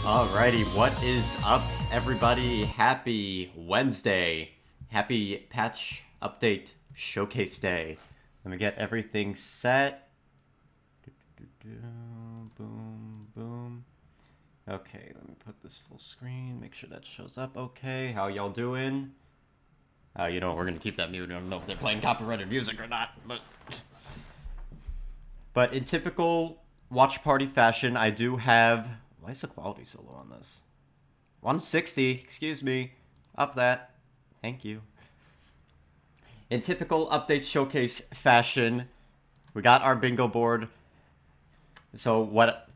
Alrighty, what is up, everybody? Happy Wednesday. Happy patch update showcase day. Let me get everything set. Boom, boom. Okay, let me put this full screen, make sure that shows up okay. How y'all doing? You know what, we're gonna keep that mute. I don't know if they're playing copyrighted music or not, but in typical watch party fashion, I do have... Why is the quality so low on this? 160, excuse me. Up that. Thank you. In typical update showcase fashion, we got our bingo board. So what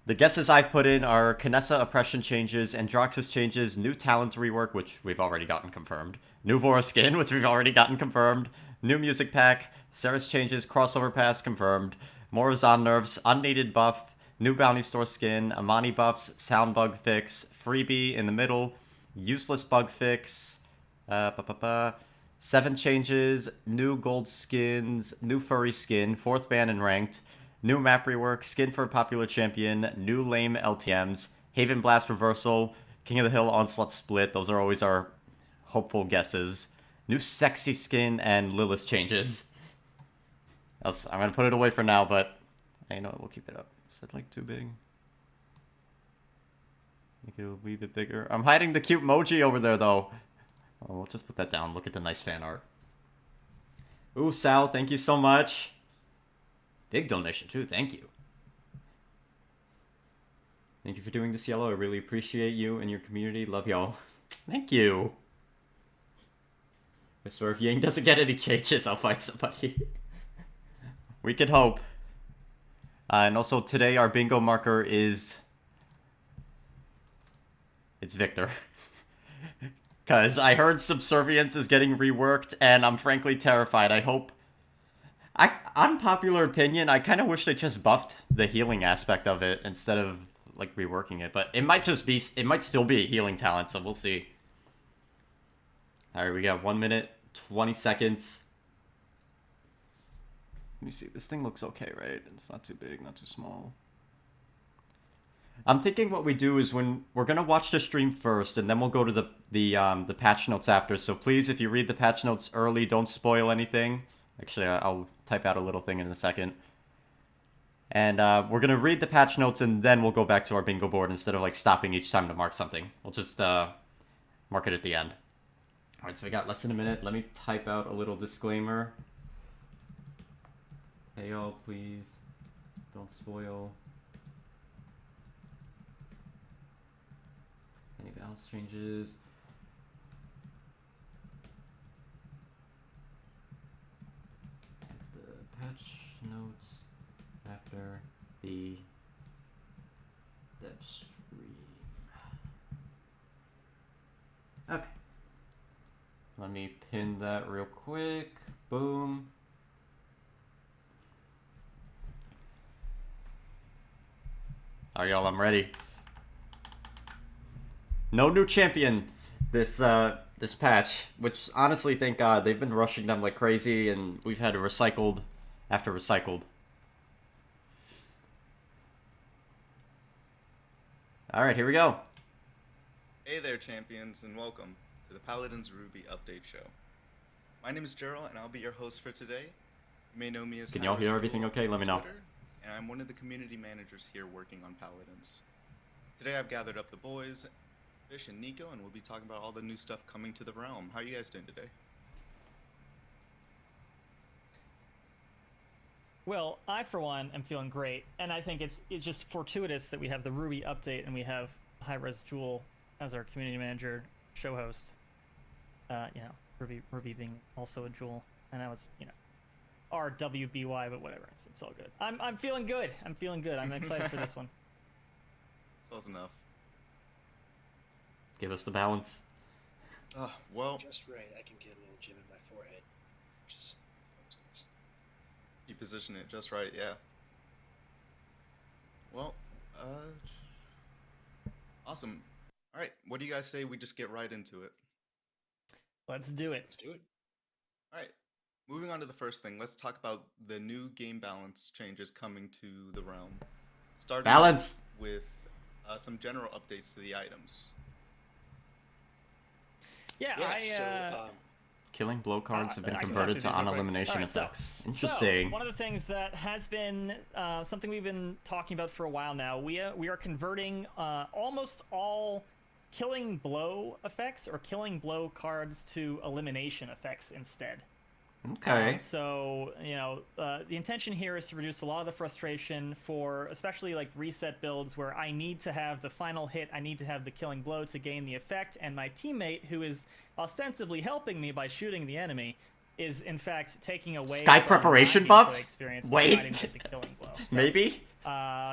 the guesses I've put in are Canessa oppression changes, Androxus changes, new talent rework, which we've already gotten confirmed, new Vora skin, which we've already gotten confirmed, new music pack, Ceres changes, crossover pass confirmed, more Zon nerfs, unneeded buff, new bounty store skin, Imani buffs, sound bug fix, freebie in the middle, useless bug fix, 7 changes, new gold skins, new furry skin, 4th ban and ranked, new map rework, skin for a popular champion, new lame Ltms, Haven Blast reversal, King of the Hill onslaught split, those are always our hopeful guesses, new sexy skin, and Lilith changes. I'm gonna put it away for now, but I know we'll keep it up. Is that like too big? Make it a wee bit bigger. I'm hiding the cute emoji over there though. Oh, we'll just put that down. Look at the nice fan art. Ooh, Sal, thank you so much. Big donation too, thank you. Thank you for doing this, Yellow. I really appreciate you and your community. Love y'all. Thank you. I swear if Yang doesn't get any changes, I'll find somebody. We can hope. And also today our bingo marker is... It's Victor. Because I heard Subservience is getting reworked, and I'm frankly terrified. I hope... Unpopular opinion, I kind of wish they just buffed the healing aspect of it instead of, like, reworking it. But it might just be... It might still be a healing talent, so we'll see. Alright, we got 1 minute, 20 seconds. Let me see. This thing looks okay, right? It's not too big, not too small. I'm thinking what we do is when we're gonna watch the stream first, and then we'll go to the patch notes after. So please, if you read the patch notes early, don't spoil anything. Actually, I'll type out a little thing in a second. And we're gonna read the patch notes, and then we'll go back to our bingo board instead of like stopping each time to mark something. We'll just mark it at the end. All right, so we got less than a minute. Let me type out a little disclaimer. Hey y'all, please don't spoil any balance changes. The patch notes after the dev stream. Okay. Let me pin that real quick. Boom. Alright, y'all, I'm ready. No new champion this patch, which honestly, thank God, they've been rushing them like crazy, and we've had recycled after recycled. Alright, here we go. Hey there, champions, and welcome to the Paladins RWBY update show. My name is Gerald, and I'll be your host for today. You may know me as... Can y'all hear everything okay? Let me know. And I'm one of the community managers here working on Paladins. Today I've gathered up the boys, Fish and Nico, and we'll be talking about all the new stuff coming to the realm. How are you guys doing today? Well, I for one am feeling great, and I think it's just fortuitous that we have the RWBY update and we have High-Res Jewel as our community manager, show host. You know, RWBY being also a Jewel, and I was, you know, RWBY, but whatever. It's all good. I'm feeling good. I'm feeling good. I'm excited for this one. Close enough. Give us the balance. Well... Just right. I can get a little gym in my forehead. Just... You position it just right, yeah. Well, awesome. Alright, what do you guys say we just get right into it? Let's do it. Let's do it. Alright, moving on to the first thing, let's talk about the new game balance changes coming to the realm. Starting Balance! with some general updates to the items. Yeah, Killing blow cards have been I can converted talk to through these real quick. on-elimination Alright, effects. So Interesting. one of the things that has been something we've been talking about for a while now, we are converting almost all killing blow effects or killing blow cards to elimination effects instead. Okay. So, you know, the intention here is to reduce a lot of the frustration for especially like reset builds where I need to have the final hit, I need to have the killing blow to gain the effect, and my teammate, who is ostensibly helping me by shooting the enemy, is in fact taking away Sky from preparation my gameplay buffs? experience Wait. by fighting with the killing blow. So, Maybe?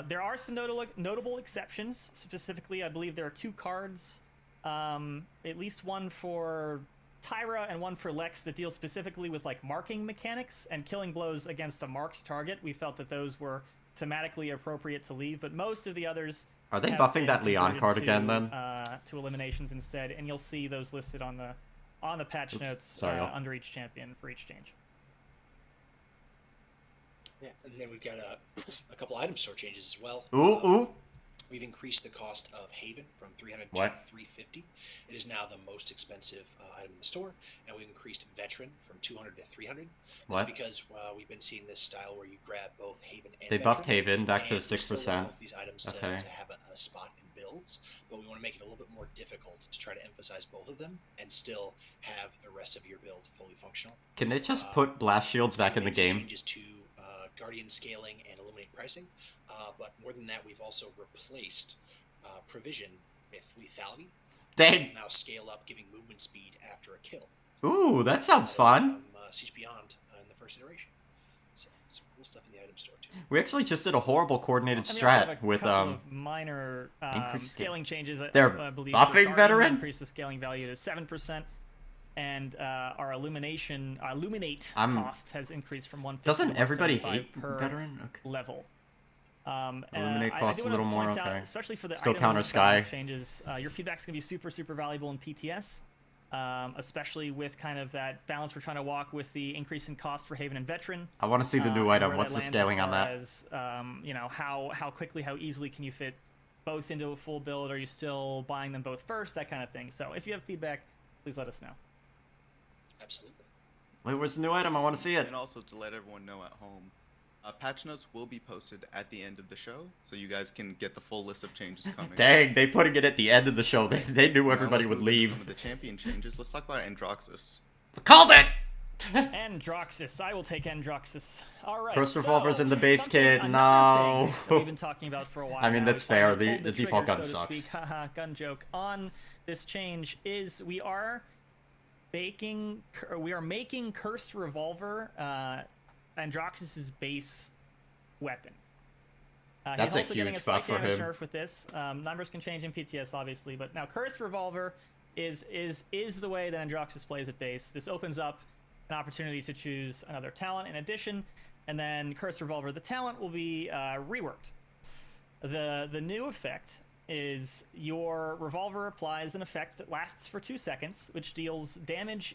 there are some notable exceptions. Specifically, I believe there are 2 cards, at least one for Tyra and one for Lex, that deal specifically with like marking mechanics and killing blows against a marked target. We felt that those were thematically appropriate to leave, but most of the others Are they have buffing been that Leon converted card to, again then? to eliminations instead, and you'll see those listed on the patch Oops, notes sorry, y'all. under each champion for each change. Yeah, and then we've got a couple item store changes as well. Ooh. We've increased the cost of Haven from 300 What? to 350. It is now the most expensive item in the store, and we've increased Veteran from 200 to 300. That's What? because we've been seeing this style where you grab both Haven and They Veteran, buffed Haven back to and we still 6%. want both these items Okay. to have a spot in builds, but we want to make it a little bit more difficult to try to emphasize both of them and still have the rest of your build fully functional. Can they just put blast shields back in the Made some game? changes to Guardian scaling and eliminate pricing, but more than that, we've also replaced Provision with lethality. Dang. Now scale up, giving movement speed after a kill. Ooh, that sounds fun. From Siege Beyond in the first iteration. So some cool stuff in the item store too. We actually just did a horrible coordinated And we also have strat a with couple of minor increased scaling changes. They're I believe buffing for Guardian, Veteran? we increased the scaling value to 7%, and our illuminate cost has increased from 150 Doesn't to everybody 175 hate per Veteran? Okay. level. Illuminate I costs do a wanna little more, point out, okay. especially for the Still item counter balance Sky. changes. Your feedback's going to be super, super valuable in PTS, especially with kind of that balance we're trying to walk with the increase in cost for Haven and Veteran. I want to see the new and item. where What's the lands scaling as on far that? As, you know, how quickly, how easily can you fit both into a full build? Are you still buying them both first? That kind of thing. So if you have feedback, please let us know. Absolutely. Wait, where's the new item? I want to see it. And also to let everyone know at home, patch notes will be posted at the end of the show, so you guys can get the full list of changes coming. Dang, they putting it at the end of the show. They knew Now everybody let's would move into leave. Some of the champion changes. Let's talk about Androxus. Called it! Androxus. I will take Androxus. All right. First Revolver's in the base something- kit. another No. thing that we've been talking about for a while. I mean, now, that's we finally fair. pulled The default trigger, gun so to sucks. speak. Haha, gun joke. On this change is we are making Cursed Revolver Androxus's base weapon. That's he's a also getting huge a slight buff for damage him. nerf with this. Numbers can change in PTS, obviously, but now Cursed Revolver is the way that Androxus plays at base. This opens up an opportunity to choose another talent in addition, and then Cursed Revolver, the talent, will be reworked. The new effect is your revolver applies an effect that lasts for 2 seconds, which deals damage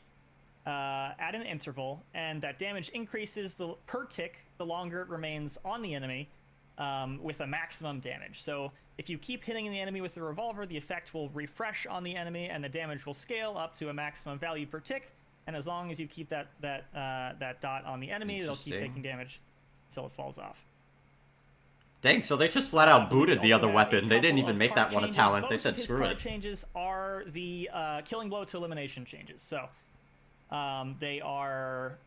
at an interval, and that damage increases per tick the longer it remains on the enemy, with a maximum damage. So if you keep hitting the enemy with the revolver, the effect will refresh on the enemy, and the damage will scale up to a maximum value per tick. And as long as you keep that dot on the enemy, they'll keep Interesting. taking damage until it falls off. Dang, so they just flat out booted the Also other have a weapon. They didn't couple even of make card that one a changes. talent. They Both said of his screw card it. changes are the killing blow to elimination changes. So they are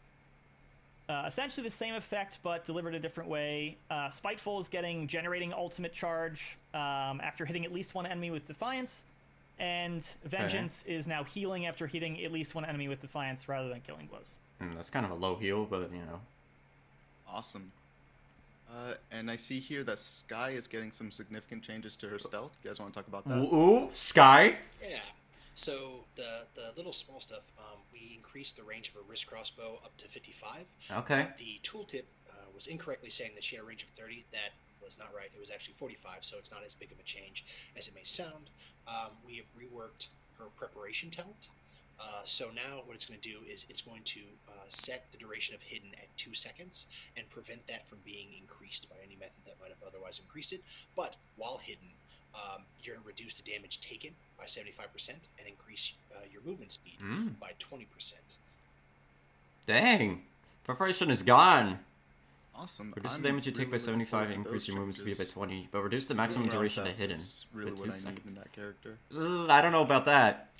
essentially the same effect, but delivered a different way. Spiteful is generating ultimate charge after hitting at least one enemy with Defiance, and Vengeance is now healing after hitting at least one enemy with Defiance rather than killing blows. That's kind of a low heal, but you know. Awesome. And I see here that Sky is getting some significant changes to her stealth. You guys want to talk about that? Ooh, Sky. Yeah. So the little small stuff, we increased the range of a wrist crossbow up to 55. Okay. The tooltip was incorrectly saying that she had a range of 30. That was not right. It was actually 45, so it's not as big of a change as it may sound. We have reworked her preparation talent. So now what it's going to do is it's going to set the duration of hidden at 2 seconds and prevent that from being increased by any method that might have otherwise increased it. But while hidden, You're going to reduce the damage taken by 75% and increase your movement speed by 20%. Dang. Preparation is gone. Awesome. Reduce the damage you take by 75 and increase your movement speed by 20, but reduce the maximum duration to hidden. Really by what 2 I need seconds. in that character. I don't know about that.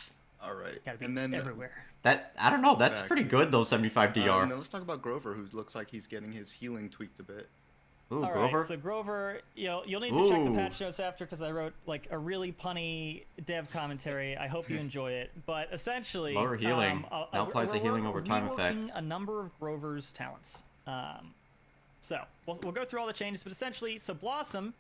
All right. Gotta be And then everywhere. I don't know. That's Exactly. pretty good though. 75 DR. Now let's talk about Grover, who looks like he's getting his healing tweaked a bit. Ooh, All Grover. right, so Grover, you'll need to check the Ooh. patch notes after because I wrote like a really punny dev commentary. I hope you enjoy it. But essentially, Lower healing. Now applies the healing over time effect. A number of Grover's talents. So we'll go through all the changes, but essentially, so Blossom,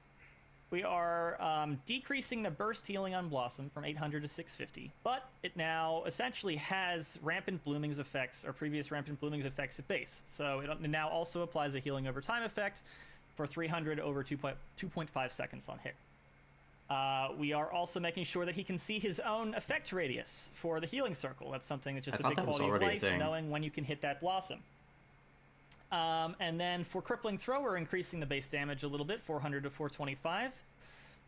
we are decreasing the burst healing on Blossom from 800 to 650, but it now essentially has Rampant Blooming's effects, or previous Rampant Blooming's effects at base. So it now also applies a healing over time effect for 300 over 2.5 seconds on hit. We are also making sure that he can see his own effect radius for the healing circle. That's something that's just I a big thought that was quality of already a life, thing. knowing when you can hit that Blossom. And then for Crippling Throw, we're increasing the base damage a little bit, 400 to 425.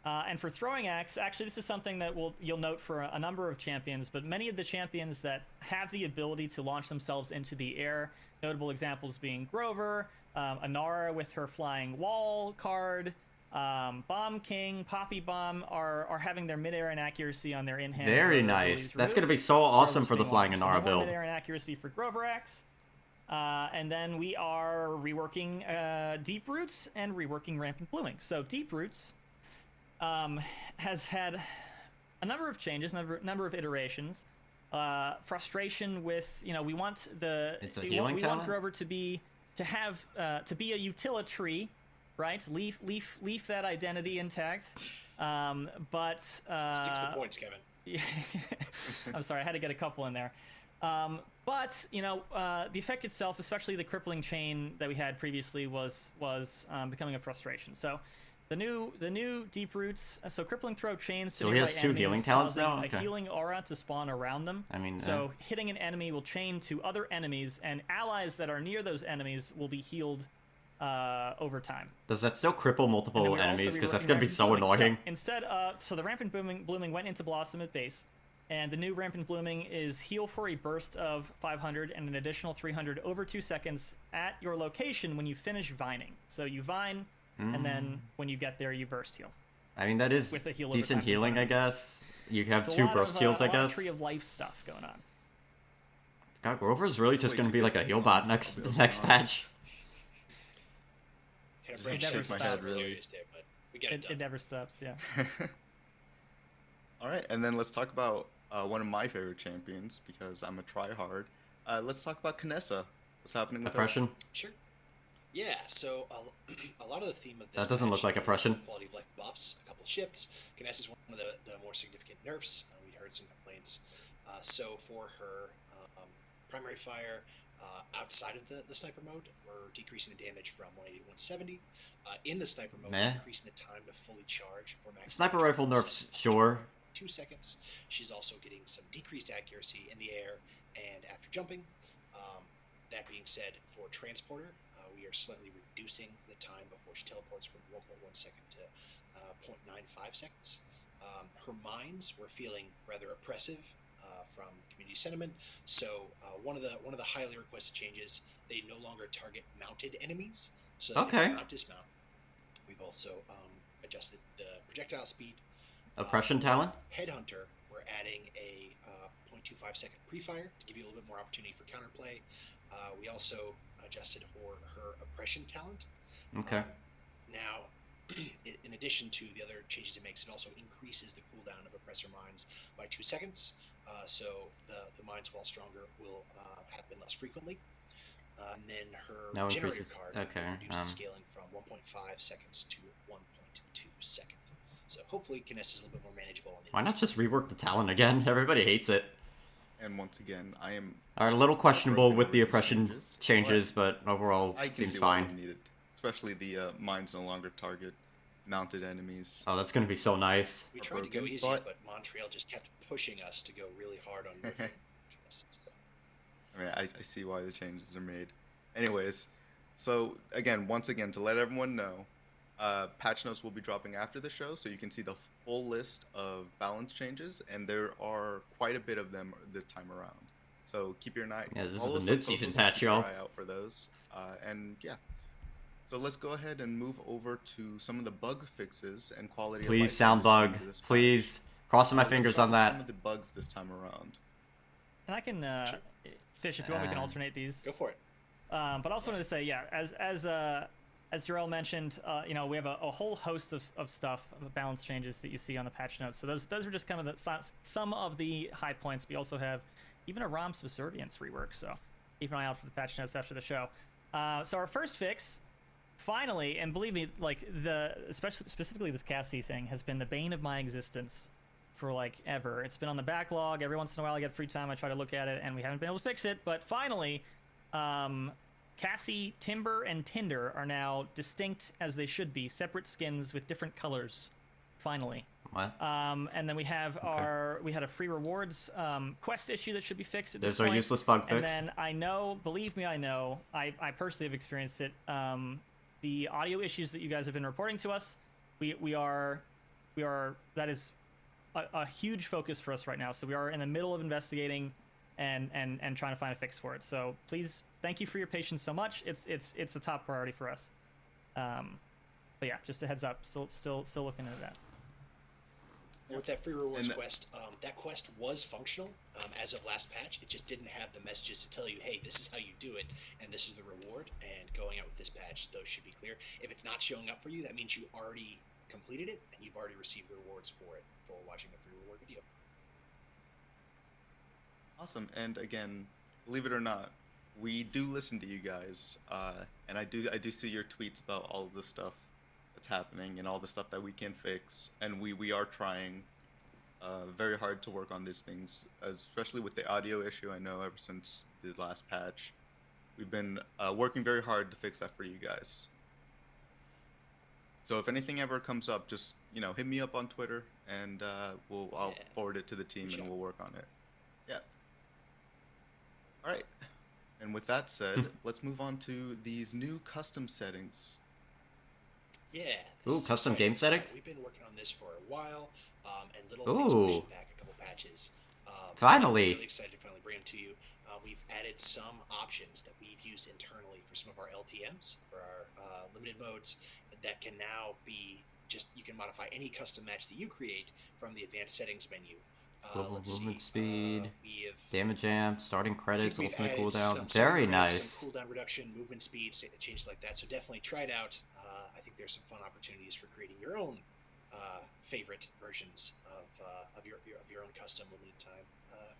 And for Throwing Axe, actually this is something that you'll note for a number of champions, but many of the champions that have the ability to launch themselves into the air, notable examples being Grover, Anara with her Flying Wall card, Bomb King, Poppy Bomb are having their midair inaccuracy on their in-hand. Very nice. That's going to be so awesome for the Flying Anara build. Midair inaccuracy for Grover Axe. And then we are reworking Deep Roots and reworking Rampant Blooming. So Deep Roots has had a number of changes, number of iterations. Frustration with, we want It's a healing we talent? want Grover to be a utility, right? Leave that identity intact. But Stick to the points, Kevin. yeah, I'm sorry, I had to get a couple in there. But the effect itself, especially the crippling chain that we had previously, was becoming a frustration. So the new Deep Roots, so Crippling Throw chains. So he has nearby 2 enemies, healing talents causing now? a Okay. healing aura to spawn around them. I mean, so hitting an enemy will chain to other enemies, and allies that are near those enemies will be healed over time. does that still cripple multiple And then we're enemies? also Because that's reworking going to be Rampant so Blooming. annoying. So instead, so the Rampant Blooming went into Blossom at base, and the new Rampant Blooming is heal for a burst of 500 and an additional 300 over 2 seconds at your location when you finish vining. So you vine, and then when you get there, you burst heal. I mean, that is with a heal over decent time healing, I component. guess. You have It's 2 burst heals, I a lot of guess. Tree of Life stuff going on. God, Grover's really just Way going to too be like a good. heal bot next patch. Kind of Just branched never out stops. several Really. areas there, but we get it done. It never stops. Yeah. All right, and then let's talk about one of my favorite champions because I'm a tryhard. Let's talk about Canessa. What's happening with her? Oppression. Sure. Yeah, so a lot of the theme of this That doesn't look patch like is oppression. Quality of life buffs, a couple shifts. Canessa is one of the more significant nerfs. We heard some complaints. So for her primary fire, outside of the sniper mode, we're decreasing the damage from 180 to 170. In the sniper mode, Meh. we're increasing the time to fully charge for max. Sniper damage rifle from nerfs, 7 to sure. 2 seconds. She's also getting some decreased accuracy in the air and after jumping. That being said, for transporter, we are slightly reducing the time before she teleports from 1.1 second to 0.95 seconds. Her mines were feeling rather oppressive from community sentiment. So one of the highly requested changes, they no longer target mounted enemies, so that they Okay. cannot dismount. We've also adjusted the projectile speed. Oppression For talent. Headhunter, we're adding a 0.25 second pre-fire to give you a little bit more opportunity for counterplay. We also adjusted her oppression talent. Okay. Now, in addition to the other changes it makes, it also increases the cooldown of Oppressor Mines by 2 seconds. So the mines, while stronger, will happen less frequently. And then her Now generator increases- card okay, reduces the scaling from 1.5 seconds to 1.2 seconds. So hopefully Canessa is a little bit more manageable. On the Why not just rework the talent again? Everybody hates it. And once again, I am. Are a little questionable broken with over the these oppression changes, but overall I can seems see why fine. we need it. Especially the mines no longer target mounted enemies. Oh, that's gonna be so nice. We tried to go broken, easier, but- but Montreal just kept pushing us to go really hard on nerfing Canessa. So. I mean, I see why the changes are made. Anyways, so again, once again, to let everyone know, Patch notes will be dropping after the show, so you can see the full list of balance changes, and there are quite a bit of them this time around. So keep your eye. Yeah, this follow is us the on mid-season socials and patch, keep your y'all. eye out for those. And yeah. So let's go ahead and move over to some of the bug fixes and quality of life Please, sound changes coming bug. to this patch. Please. Crossing my Let's fingers start on with that. Some of the bugs this time around. And I can, Fish, if you want, we can alternate these. Go for it. But I also wanted to say, yeah, as Jarrell mentioned, you know, we have a whole host of stuff, of balance changes that you see on the patch notes. So those are just kind of some of the high points. We also have even a ROM Subservience rework, so keep an eye out for the patch notes after the show. So our first fix, finally, and believe me, like specifically this Cassie thing has been the bane of my existence for like ever. It's been on the backlog. Every once in a while I get free time, I try to look at it, and we haven't been able to fix it. But finally, Cassie, Timber, and Tinder are now distinct as they should be, separate skins with different colors. Finally. What? And then we have we had a free rewards quest issue that should be fixed at this There's point. our useless bug And fix. then I know, believe me, I know, I personally have experienced it. The audio issues that you guys have been reporting to us, we are that is a huge focus for us right now. So we are in the middle of investigating and trying to find a fix for it. So please, thank you for your patience so much. It's a top priority for us. But yeah, just a heads up. Still looking into that. And with that free rewards quest, that quest was functional as of last patch. It just didn't have the messages to tell you, hey, this is how you do it, and this is the reward. And going out with this patch, those should be clear. If it's not showing up for you, that means you already completed it, and you've already received the rewards for it, for watching the free reward video. Awesome. And again, believe it or not, we do listen to you guys, and I do see your tweets about all of the stuff that's happening and all the stuff that we can fix, and we are trying very hard to work on these things, especially with the audio issue. I know ever since the last patch, we've been working very hard to fix that for you guys. So if anything ever comes up, just hit me up on Twitter, and I'll forward it to the team, and we'll work on it. Yeah. All right. And with that said, let's move on to these new custom settings. Yeah. Ooh, custom game settings? We've been working on this for a while, and little things pushing back a couple patches. Finally. I'm really excited to finally bring them to you. We've added some options that we've used internally for some of our LTMs, for our limited modes, that can now be you can modify any custom match that you create from the advanced settings menu. Global movement speed, we have damage amp, starting credits, ultimate added cooldown. Very nice. Some cooldown reduction, movement speed, changes like that. So definitely try it out. I think there's some fun opportunities for creating your own favorite versions of your own custom limited time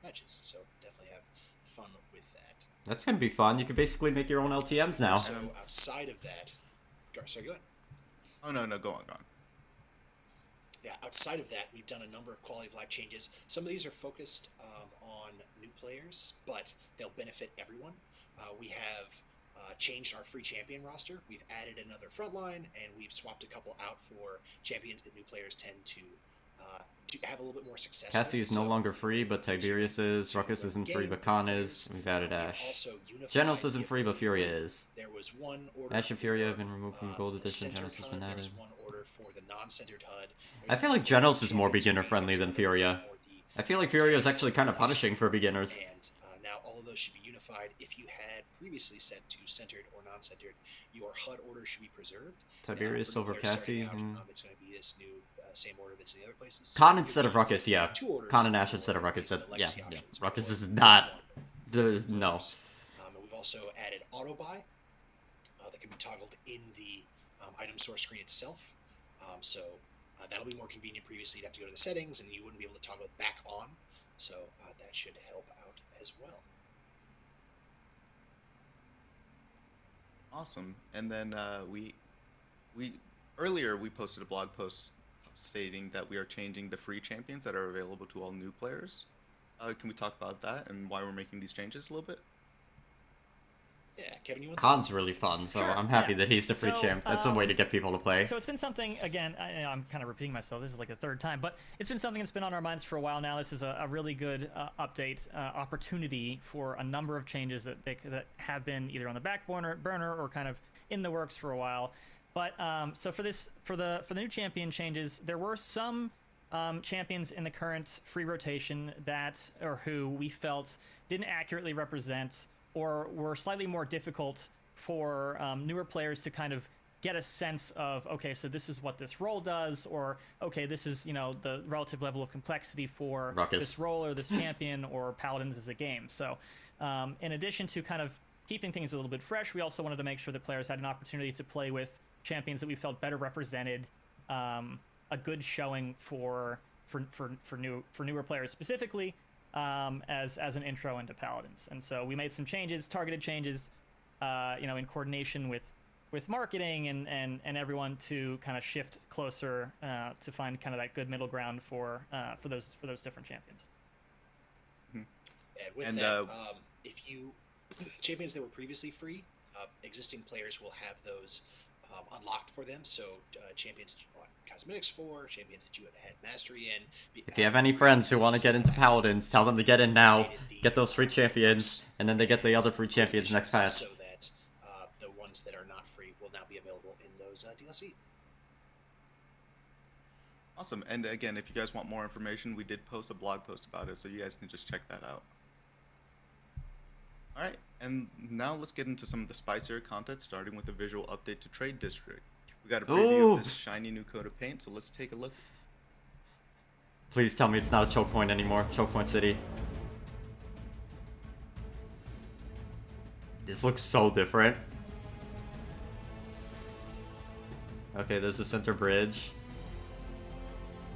matches. So definitely have fun with that. That's gonna be fun. You can basically make your own LTMs now. So outside of that, sorry, go ahead. Oh no, go on. Yeah, outside of that, we've done a number of quality of life changes. Some of these are focused on new players, but they'll benefit everyone. We have changed our free champion roster. We've added another frontline, and we've swapped a couple out for champions that new players tend to have a little bit more success Cassie with. is no longer free, but Tiberius is. Ruckus isn't free, but Khan is. We've added Ash. Genos isn't free, but Furia is. There was one order Ash and Furia have been removed from Gold Edition. centered Genos has been HUD. There added. was one order for the non-centered HUD. I feel like Genos is more beginner-friendly than Furia. I feel like Furia is actually kind of punishing for beginners. And now all of those should be unified. If you had previously set to centered or non-centered, your HUD order should be preserved. Tiberius Now, for over new players starting Cassie. out, it's going to be this new same order that's in the other places. So Khan it instead could of be Ruckus, yeah. 2 orders Khan and Ash for instead of Ruckus. the Yeah, legacy yeah. options, Ruckus or is just not one. no. And we've also added auto buy that can be toggled in the item source screen itself. So that'll be more convenient. Previously, you'd have to go to the settings, and you wouldn't be able to toggle it back on. So that should help out as well. Awesome. And then we earlier we posted a blog post stating that we are changing the free champions that are available to all new players. Can we talk about that and why we're making these changes a little bit? Yeah, Kevin, you want Khan's really fun, so Sure, I'm happy yeah. that he's the free So, champ. That's some way to get people to play. So it's been something, again, I'm kind of repeating myself. This is like the third time, but it's been something that's been on our minds for a while now. This is a really good update, opportunity for a number of changes that have been either on the back burner or kind of in the works for a while. But so for the new champion changes, there were some champions in the current free rotation that or who we felt didn't accurately represent or were slightly more difficult for newer players to kind of get a sense of, okay, so this is what this role does, or okay, this is, you know, the relative level of complexity for Ruckus. this role or this champion or Paladins as a game. So in addition to kind of keeping things a little bit fresh, we also wanted to make sure that players had an opportunity to play with champions that we felt better represented a good showing for newer players specifically, as an intro into Paladins. And so we made some changes, targeted changes, you know, in coordination with marketing and everyone to kind of shift closer to find kind of that good middle ground for those different champions. And with that, if you champions that were previously free, existing players will have those unlocked for them. So champions that you bought cosmetics for, champions that you had mastery in. If you have any friends who want to get into Paladins, tell them to get in now, get those free champions, and then they get the other free champions next patch. So that the ones that are not free will now be available in those DLC. Awesome. And again, if you guys want more information, we did post a blog post about it, so you guys can just check that out. All right, and now let's get into some of the spicier content, starting with a visual update to Trade District. We got a preview of this shiny new coat of paint, so let's take a look. Please tell me it's not a choke point anymore. Choke point city. This looks so different. Okay, there's the center bridge.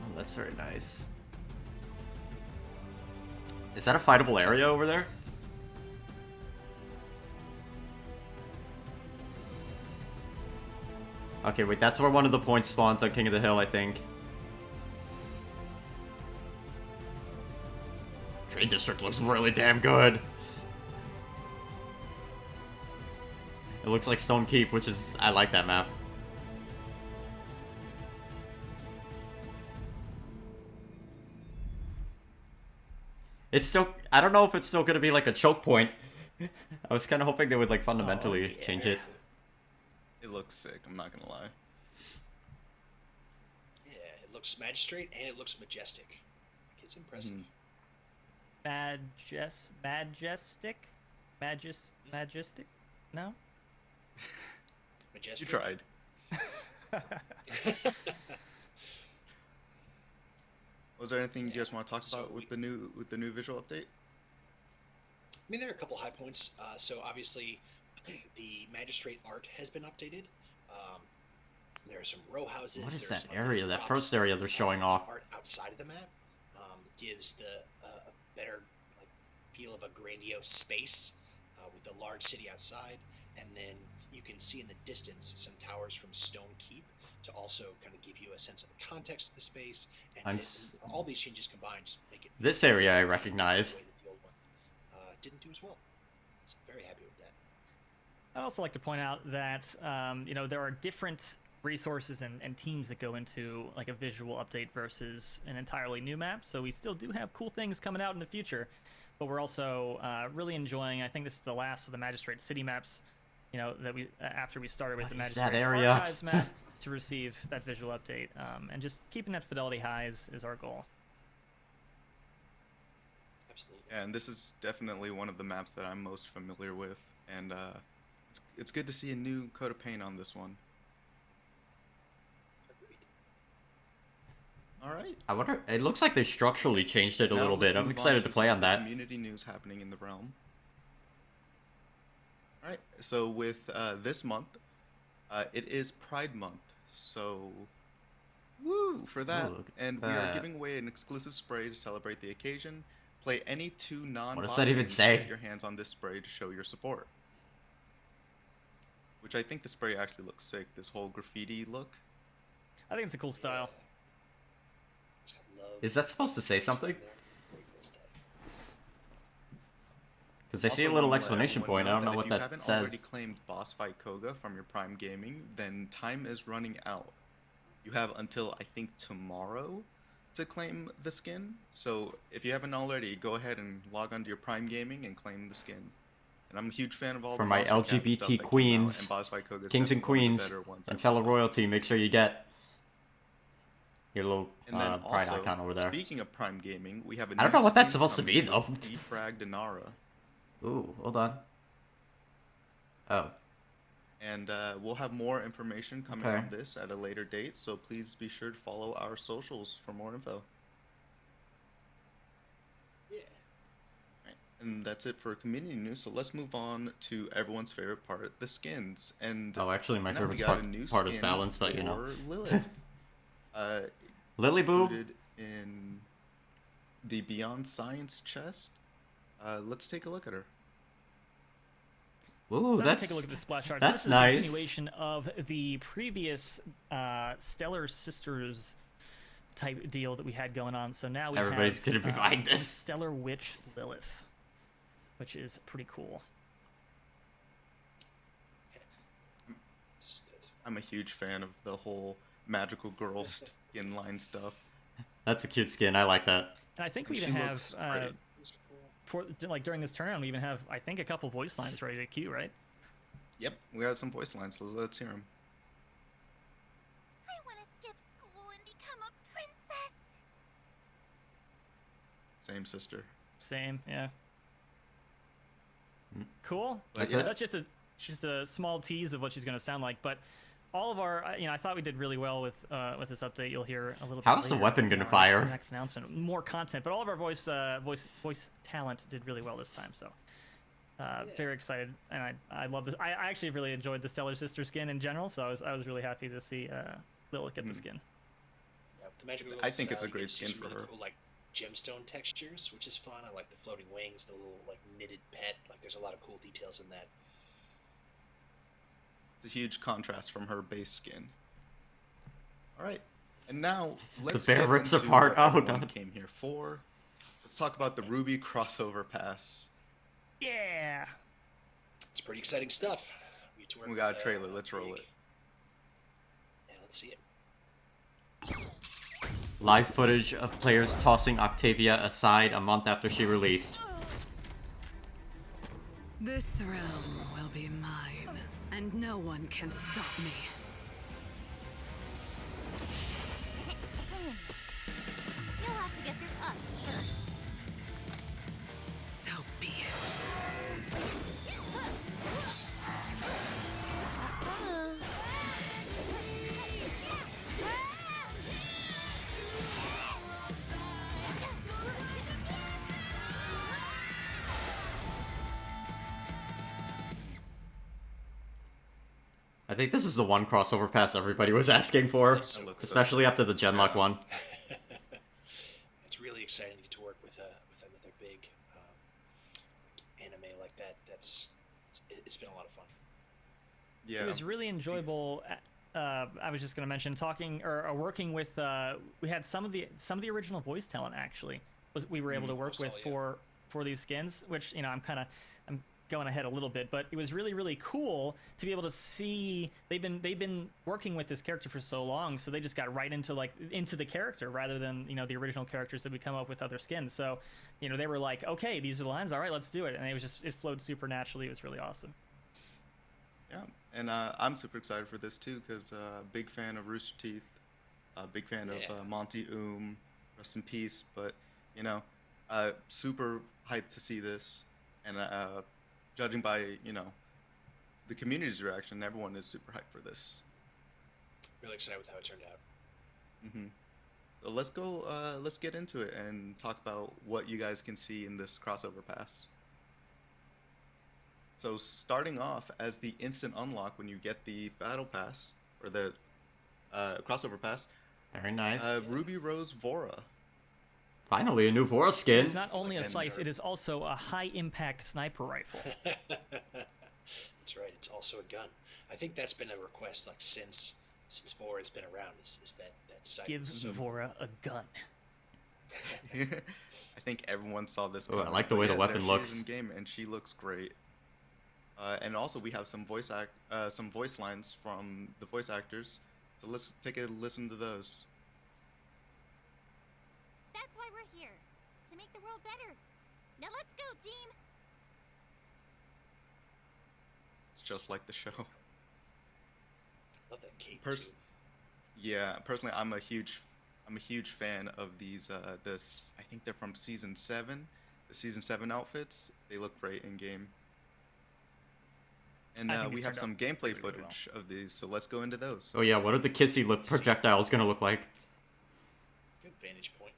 Oh, that's very nice. Is that a fightable area over there? Okay, wait, that's where one of the points spawns on King of the Hill, I think. Trade District looks really damn good. It looks like Stone Keep, which is... I like that map. It's still... I don't know if it's still gonna be like a choke point. I was kind of hoping they would like fundamentally change it. It looks sick, I'm not gonna lie. Yeah, it looks magistrate and it looks majestic. It's impressive. Majestic? No? Majestic. You tried. Was there anything you guys want to talk about with the new visual update? I mean, there are a couple high points. So obviously, the magistrate art has been updated. There are some row houses. What is There's that some area? That first area they're showing off. Art outside of the map gives the a better like feel of a grandiose space with the large city outside, and then you can see in the distance some towers from Stone Keep to also kind of give you a sense of the context of the space. And all these changes combined just make it. This area I recognize. The way that the old one didn't do as well. So I'm very happy with that. I'd also like to point out that you know, there are different resources and teams that go into like a visual update versus an entirely new map. So we still do have cool things coming out in the future, but we're also really enjoying. I think this is the last of the Magistrate City maps. You know, that we after we started with the Magistrate Archives map to receive that visual update, and just keeping that fidelity high is our goal. Absolutely. Yeah, and this is definitely one of the maps that I'm most familiar with, and it's good to see a new coat of paint on this one. All right. I wonder. It looks like they structurally changed it a Now little let's bit. I'm move excited to play some on that. Community news happening in the realm. All right. So with this month, it is Pride Month. So, woo for that! Ooh, and we are giving away an exclusive spray to celebrate the occasion. Play any 2 non-bot What does that even games say? to get your hands on this spray to show your support. Which I think the spray actually looks sick. This whole graffiti look. I think it's a cool style. It's got love. Is that supposed to say something? Very cool stuff. Because I see a Also, little want to let exclamation everyone point. I know don't know that what if you that haven't says. already claimed Boss Fight Koga from your Prime Gaming, then time is running out. You have until, I think, tomorrow to claim the skin. So if you haven't already, go ahead and log onto your Prime Gaming and claim the skin. And I'm a huge fan of all For the my Monster Cat LGBT stuff that came out, queens, and Boss Fight Koga's kings and definitely one of the queens, better ones and I've fellow played. royalty, make sure you get your little And then pride also, icon over there. speaking of Prime Gaming, we have a I don't new know what that's skin supposed to be, coming though. with Defrag Dinara. Ooh, hold on. Oh. And we'll have more information coming Okay. on this at a later date, so please be sure to follow our socials for more info. Yeah. Right. And that's it for community news, so let's move on to everyone's favorite part, the skins. And Oh, actually, my now we favorite got a new part is skin balance, but you know. for Lilith. Lily Boo. Included in the Beyond Science chest. Let's take a look at her. Ooh, So that's take a look at the splash art. that's so this is nice. a continuation of the previous Stellar Sisters type deal that we had going on. So now we Everybody's have, gonna be buying this. Stellar Witch Lilith, which is pretty cool. I'm a huge fan of the whole magical girl skin line stuff. That's a cute skin. I like that. And I think we And even she have looks great. for like during this turnaround, we even have I think a couple voice lines ready to queue, right? Yep, we got some voice lines, so let's hear them. I want to skip school and become a princess. Same sister. Same, yeah. Mm. Cool. That's yeah, it? That's just a small tease of what she's going to sound like, but all of our, I thought we did really well with this update. You'll hear a little bit. How's the later weapon in gonna our fire? Next announcement, more content, but all of our voice talent did really well this time. So, very excited, and I love this. I actually really enjoyed the Stellar Sister skin in general, so I was really happy to see Lilith get the skin. Yeah, with the magical I think it's a you great get to see skin some for really her. Cool, like gemstone textures, which is fun. I like the floating wings, the little like knitted pet. Like there's a lot of cool details in that. It's a huge contrast from her base skin. All right, and now let's bear get rips into apart. what Oh, everyone God. came here for. Let's talk about the RWBY crossover pass. Yeah. It's pretty exciting stuff. We, get to work We got with, a trailer. Let's roll big- it. Yeah, let's see it. Live footage of players tossing Octavia aside a month after she released. This realm will be mine, and no one can stop me. You'll have to get through us first. So be it. I think this is the one crossover pass everybody was asking for, That's so cool. especially after the Genlock Yeah. one. It's really exciting to get to work with another big anime like that. It's been a lot of fun. Yeah. It was really enjoyable. I was just going to mention talking or working with. We had some of the original voice talent actually. We were able to work voice with talent, for these skins, which I'm going ahead a little bit, but it was really cool to be able to see they've been working with this character for so long, so they just got right into the character rather than the original characters that we come up with other skins. So they were like, okay, these are the lines, all right, let's do it, and it flowed super naturally. It was really awesome. Yeah, and I'm super excited for this too because big fan of Rooster Teeth, big fan Yeah. of Monty rest in peace. But super hyped to see this, and judging by the community's reaction, everyone is super hyped for this. Really excited with how it turned out. Hmm. So let's get into it and talk about what you guys can see in this crossover pass. So starting off as the instant unlock when you get the battle pass or the crossover pass, Very nice. Ruby Rose Vora. Finally, a new Vora skin. It's not only a And scythe, her- it is also a high impact sniper rifle. That's right. It's also a gun. I think that's been a request like since Vora has been around. Is that site? Gives So- Vora a gun. I think everyone saw this. Ooh, I coming, like the but way the yeah, weapon there she looks. is in game, and she looks great. And also, we have some voice lines from the voice actors. So let's take a listen to those. That's why we're here. To make the world better. Now let's go, team. just like the show. Love that cape Pers- too. Yeah, personally, I'm a huge fan of these. This I think they're from season 7. The season 7 outfits. They look great in game. And I think we these have turned some out gameplay really footage of these, so let's go into those. Oh yeah, what are the kissy lip projectiles gonna look like? Good vantage point.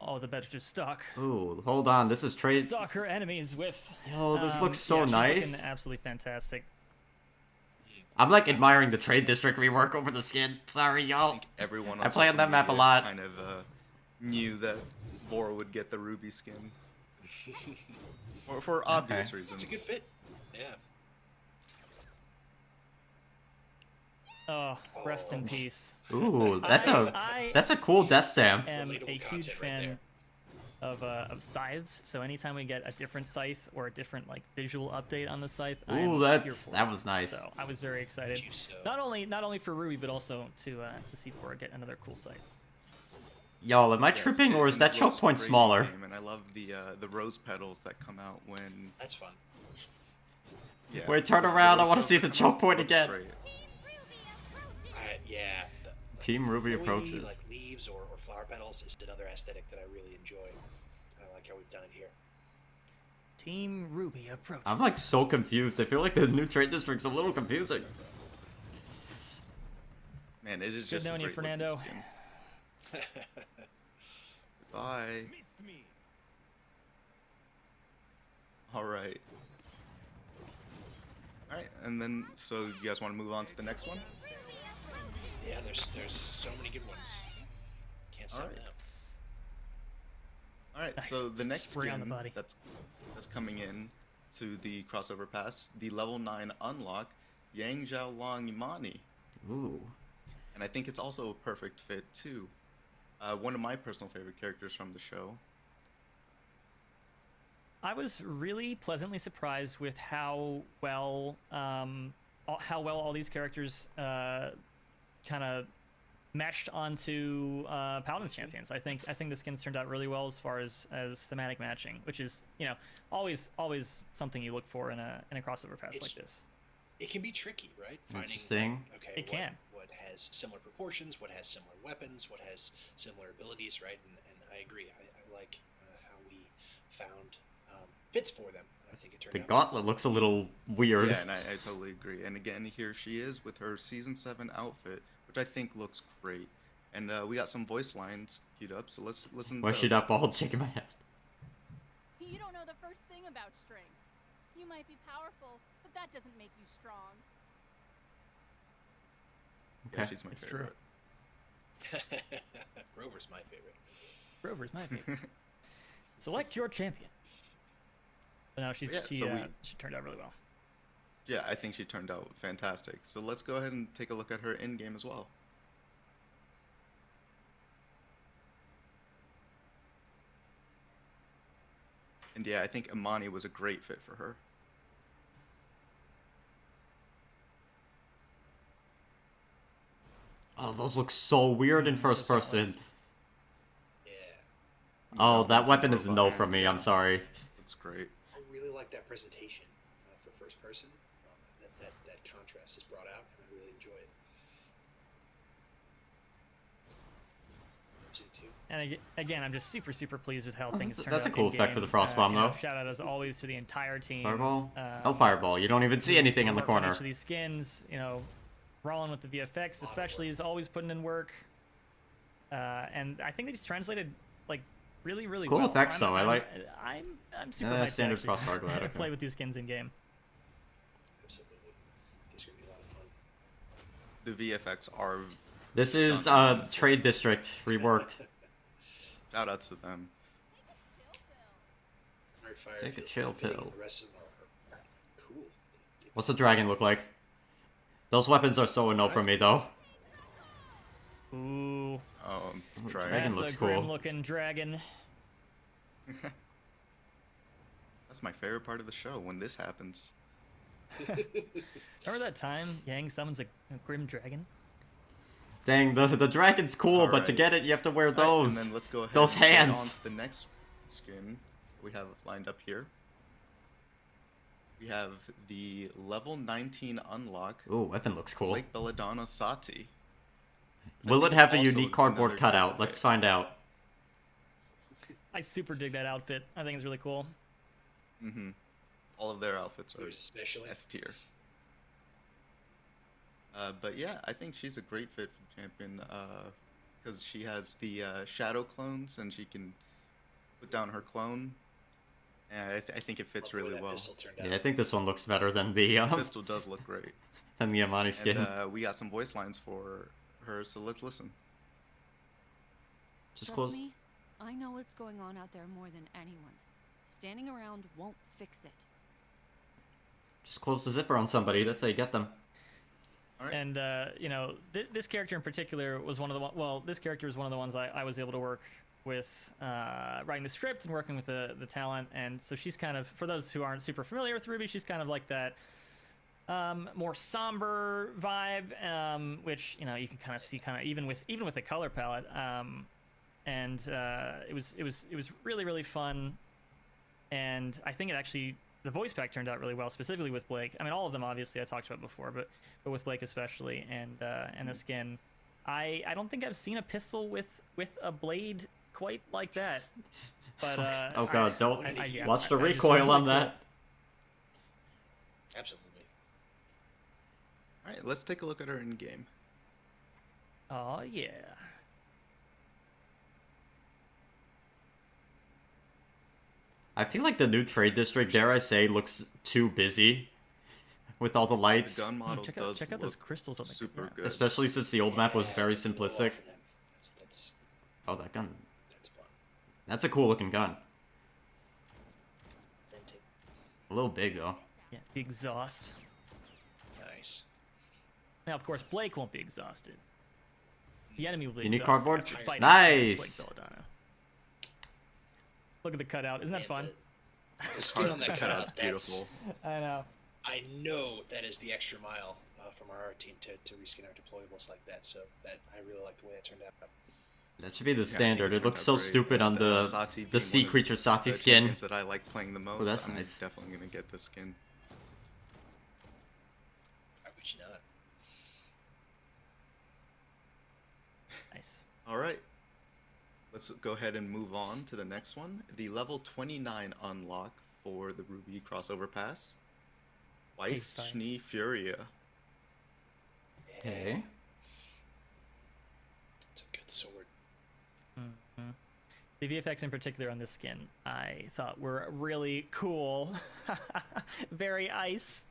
Oh, the better to stalk. Ooh, hold on, this is trade. Stalk her enemies with. Oh, this looks so yeah, she's nice. looking absolutely fantastic. I'm like admiring the trade district rework over the skin. Sorry, I y'all. think everyone I on play on social that map a media lot. kind of knew that Vor would get the ruby skin. For obvious reasons. It's a good fit. Yeah. Oh, rest in Oh. peace. Ooh, that's I a cool death stamp. am Relatable a huge content right fan there. of scythes. So anytime we get a different scythe or a different like visual update on the scythe, I Ooh, am here that's for that it. was nice. So I was very excited. Juice, Not only for RWBY, but also to see Cora get another cool scythe. Y'all, am I Yes, tripping or and is that it choke looks point great in smaller? game, and I love the rose petals that come out when. That's fun. Yeah, Wait, turn the around, I rose wanna see petals the come out, choke point looks again. great. Yeah. Team Ruby flowy, approaches. like leaves or flower petals is another aesthetic that I really enjoy. I like how we've done it here. Team RWBY approaches. I'm like so confused. I feel like the new trade district's a little confusing. Man, it is Good just a knowing you, great looking Fernando. skin. Bye. Alright. Alright, and then, so you guys want to move on to the next one? Yeah, there's so many good ones. Can't say Alright. no. Alright, Nice. so the next Spray on skin the body. that's coming in to the crossover pass, the level 9 unlock, Zhao Long Imani. Ooh. And I think it's also a perfect fit too. One of my personal favorite characters from the show. I was really pleasantly surprised with how well all these characters kind of matched onto Paladins champions. I think the skins turned out really well as far as thematic matching, which is always something you look for in a crossover pass like this. It can be tricky, right? Interesting. Okay, It can. What has similar proportions? What has similar weapons? What has similar abilities? Right? And I agree. I like how we found fits for them. I think it turned The out. gauntlet looks a little weird. Yeah, and I totally agree. And again, here she is with her Season 7 outfit, which I think looks great. And we got some voice lines queued up, so let's listen to Why those. should up all shaking my head? You don't know the first thing about strength. You might be powerful, but that doesn't make you strong. Yeah, Okay. she's my It's true. favorite. Grover's my favorite. Grover's my favorite. Select your champion. But no, she turned out really well. Yeah, I think she turned out fantastic. So let's go ahead and take a look at her in-game as well. And yeah, I think Imani was a great fit for her. Oh, those look so weird in first This person. Yeah. Oh, Yeah, that it's a weapon is a no robot from me. hand, I'm sorry. Looks great. I really like that presentation for first person. That contrast is brought out, and I really enjoy it. Too. And again, I'm just super pleased with how things turned out. That's a cool effect for the frost bomb, though. Shout out as always to the entire team. Fireball? No fireball. You don't even see anything in the worked on corner. Each of these skins, rolling with the VFX, especially, is always putting in work. And I think they just translated like really Cool well. effects, though. I'm super hyped to standard actually crossbar glide, okay. play with these skins in game. Absolutely. These are going to be a lot of fun. The VFX are... This is stunning, honestly. Trade District reworked. Shout outs to them. Hard fire Take a feels chill fitting, pill. The rest of them are cool. What's the dragon look like? Those weapons are so a no from me, though. Ooh, Oh, try Dragon that's looks a cool. grim-looking dragon. That's my favorite part of the show, when this happens. Remember that time Yang summons a grim dragon? Dang, the dragon's cool, but to Alright. get it, you have to wear Alright, those. and then let's go ahead those and get hands. on to the next skin we have lined up here. we have the level 19 unlock. Ooh, weapon looks cool. Blake Belladonna Sati. Will it think have a also unique cardboard another cutout? great Let's fit. find out. I super dig that outfit. I think it's really cool. Mm-hmm. All of their outfits are Yours especially. S tier. But yeah, I think she's a great fit for champion because she has the shadow clones and she can put down her clone. And I think it fits Love the way really that well. pistol turned out. Yeah, I think this one looks better than the Pistol does look great. Imani skin. And we got some voice lines for her, so let's listen. Just Trust close. me, I know what's going on out there more than anyone. Standing around won't fix it. Just close the zipper on somebody. That's how you get them. All right. And you know, this character in particular was one of the well, this character is one of the ones I was able to work with writing the script and working with the talent. And so she's kind of, for those who aren't super familiar with RWBY, she's kind of like that more somber vibe, which you know you can kind of see even with the color palette. And it was really fun, and I think it actually, the voice pack turned out really well, specifically with Blake. I mean, all of them obviously I talked about before, but with Blake especially, and the skin. I don't think I've seen a pistol with a blade quite like that. But Oh god, don't yeah, watch the I just recoil really on cool. that. Absolutely. All right, let's take a look at her in game. Oh yeah. I feel like the new trade district, dare I say, looks too busy with all the The lights, gun model check does out look those crystals on the super ground. good. especially since the old map was very Yeah, really well simplistic. for them. That's Oh, that gun. fun. That's a cool looking gun. Authentic. A little big though. Yeah, the exhaust. Nice. Now, of course, Blake won't be exhausted. The enemy will be You need exhausted cardboard? after fighting Nice! Blake Belladonna. Look at the cutout. Isn't that And fun? The skin on that cutout, Cutout's that's beautiful. I know. I know that is the extra mile from our art team to reskin our deployables like that. So that I really like the way it turned out. That should be the Yeah, I think standard. It turned looks out so great. stupid on And, the Sati the being sea one of creature Sati the skin. champions that I like playing the most. that's I'm nice. definitely gonna get this skin. How could you not? Nice. All right. Let's go ahead and move on to the next one. The level 29 unlock for the RWBY crossover pass. Weiss Big time. Schnee Furia. Okay. It's a good sword. Mhm. The VFX in particular on this skin, I thought were really cool. Very ice.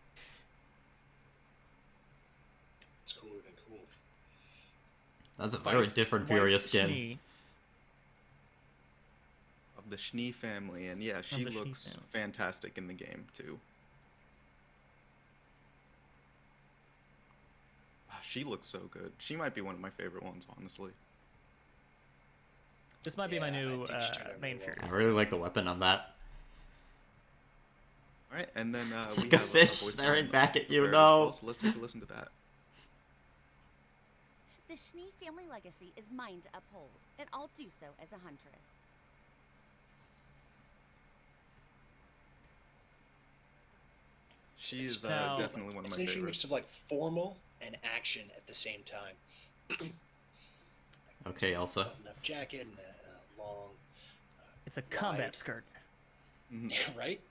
It's cooler than cool. That's a very different Furia skin. Schnee. Of the Schnee family, and yeah, she the Schnee looks family. fantastic in the game too. She looks so good. She might be one of my favorite ones, honestly. This might be my Yeah, I new think she turned out main really well. Furia. I really like the weapon on that. All right, and then It's we like a have fish voice staring line back at you, Barrett as no. well, so let's take a listen to that. The Schnee family legacy is mine to uphold, and I'll do so as a huntress. She is Now- definitely one of It's my an interesting favorites. mix of like formal and action at the same time. Okay, Elsa. Button-up jacket and a long, It's a combat Wide. skirt. Mhm. right?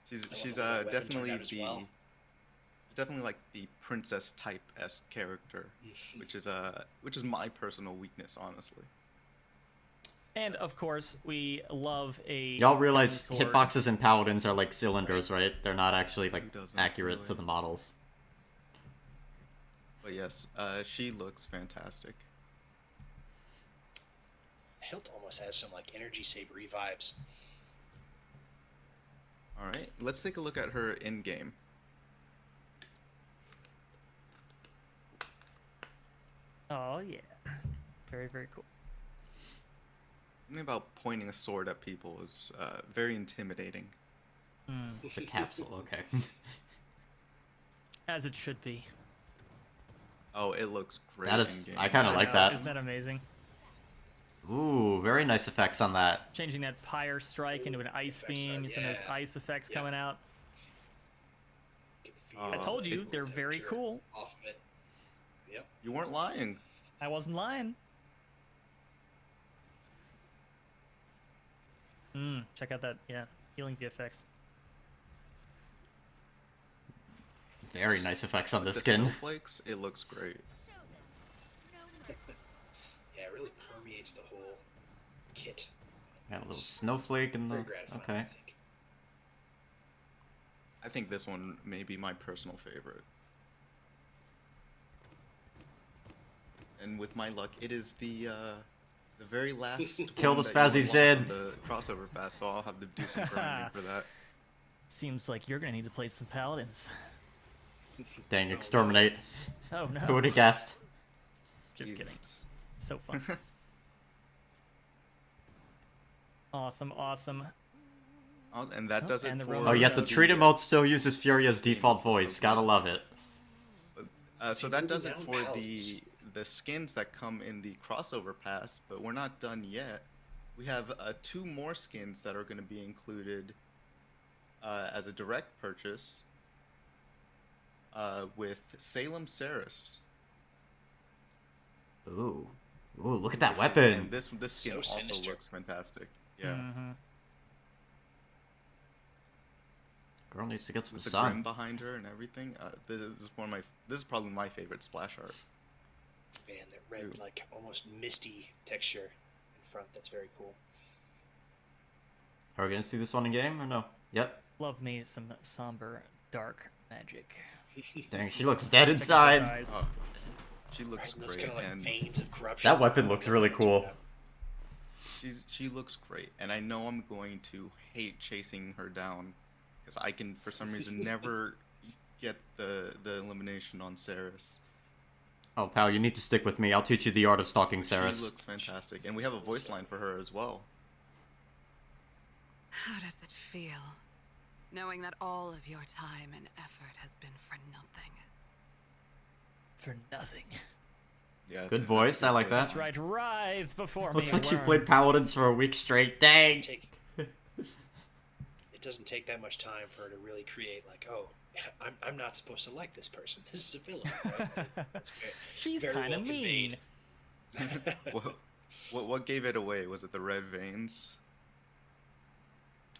She's I love she's the way that weapon turned definitely out as well. definitely like the princess type esque character, which is my personal weakness, honestly. And of course, we love a. Y'all realize gun sword. hitboxes and paladins are like cylinders, right? They're not actually like Who doesn't, accurate to really? the models. But yes, she looks fantastic. Hilt almost has some like energy sabery vibes. All right, let's take a look at her in game. Oh yeah, very cool. Something about pointing a sword at people is very intimidating. It's a capsule, okay. As it should be. Oh, it looks great. That is- in game. I kinda like know, that. Isn't that amazing? Ooh, very nice effects on that. Changing that pyre strike into an ice Effects beam, are- using those yeah. ice effects Yeah. coming out. I told you, they're very cool. Off of it. Yep. You weren't lying. I wasn't lying. Check out that, healing VFX. Very nice effects on this The skin. snowflakes, it looks great. Yeah, it really permeates the whole kit. Got a little snowflake in the. Very gratifying, Okay. I think. I think this one may be my personal favorite. And with my luck, it is the very last Kill one the that you Spazzy unlock Zed. on the crossover pass, so I'll have to do some grinding for that. Seems like you're gonna need to play some Paladins. Dang, exterminate. Oh no. Who would have guessed? Just kidding. Jeez. So fun. Awesome, awesome. Oh, and that does and it the for... Roman Oh, yet the treat emote still uses Fury as default voice. Gotta love it. So that does it Down for the Paladins. skins that come in the crossover pass, but we're not done yet. We have 2 more skins that are going to be included as a direct purchase with Salem Saris. Ooh. Ooh, look at that weapon. And this skin So also sinister. looks fantastic. Yeah. Mm-hmm. Girl needs to get some With the grim sun. behind her and everything. This is probably my favorite splash art. Man, that red, like, almost misty texture in front, that's very cool. Are we gonna see this one in game or no? Yep. Love me some somber, dark magic. Dang, she looks dead Check out those inside. eyes. Oh, she looks Right, those great, kind of like and veins of corruption. That weapon looks really cool. she looks great. And I know I'm going to hate chasing her down because I can, for some reason, never get the elimination on Saris. Oh, pal, you need to stick with me. I'll teach you the art of stalking Saris. She looks fantastic, and we have a voice line for her as well. How does it feel, knowing that all of your time and effort has been for nothing? For nothing. Yeah, Good voice, I like that. That's right, writhe before Looks me. like she played worms. Paladins for a week straight. Dang! It doesn't take that much time for her to really create, like, oh, I'm not supposed to like this person. This is a villain. Right? That's She's very kind of well mean. conveyed. What gave it away? Was it the red veins?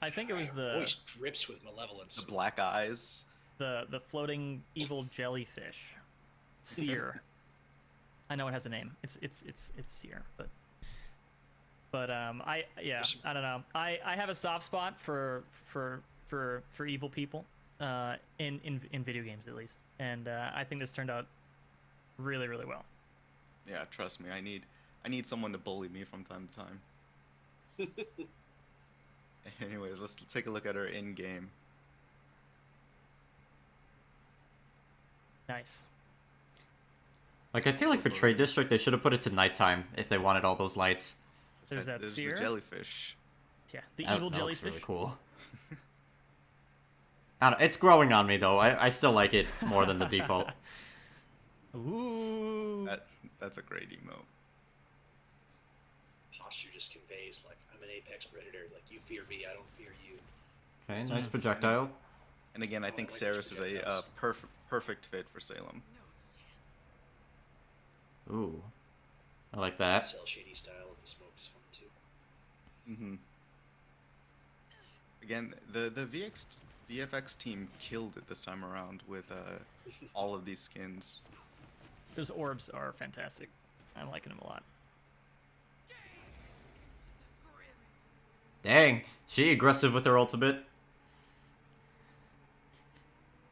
I think it was Her the voice drips with malevolence. The black eyes? the floating evil jellyfish, Seer. I know it has a name. It's Seer, but I don't know. I have a soft spot for evil people, in video games at least, and I think this turned out really well. Yeah, trust me. I need someone to bully me from time to time. Anyways, let's take a look at her in game. Nice. Like, I feel like for Trade District, they should have put it to nighttime if they wanted all those lights. There's that There's Seer. the jellyfish. Yeah, the That evil looks jellyfish. really cool. I don't know, it's growing on me, though. I still like it more than the default. Ooh. That's a great emote. Posture just conveys, like, I'm an apex predator. Like, you fear me, I don't fear you. Okay, nice projectile. And again, I Oh, think I like Saris those is a projectiles. perfect fit for Salem. Ooh. I like that. Cell shady style of the smoke is fun, too. Mm-hmm. Again, the VFX team killed it this time around with all of these skins. Those orbs are fantastic. I'm liking them a lot. Dang, she aggressive with her ultimate.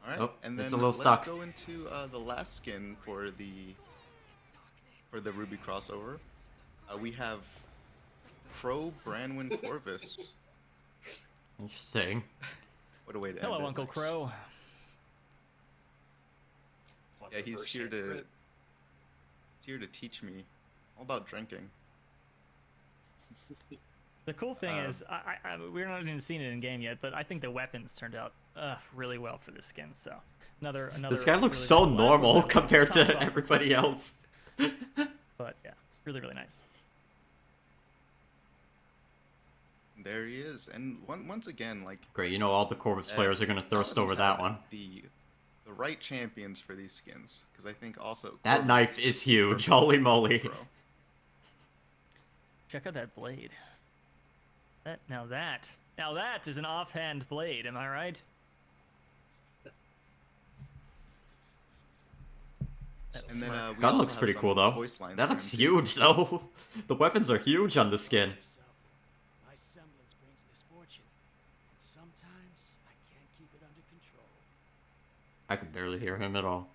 All right, Oh, and then it's a little let's stuck. go into the last skin for the RWBY crossover. We have Crow Branwyn Corvus. Interesting. What a way to Hello, end it. Uncle Crow. Fun Yeah, he's reverse here hand to grip. teach me all about drinking. The cool thing is, we're not even seeing it in game yet, but I think the weapons turned out really well for this skin. So another. This guy looks really so cool- normal compared Sounds to awful. everybody else. But yeah, really nice. There he is, and once again, like Great, you know all the Corvus players are gonna thirst over that one. The the right champions for these skins, because I think also That Corvus knife is huge. perfect Holy moly. Pro. Check out that blade. Now that is an offhand blade. Am I right? That's And then smart. we Gun also looks have pretty some cool though. voice lines That for looks him, too. huge though. The weapons are huge on the skin. My semblance brings misfortune, and sometimes I can't keep it under control. I can barely hear him at all.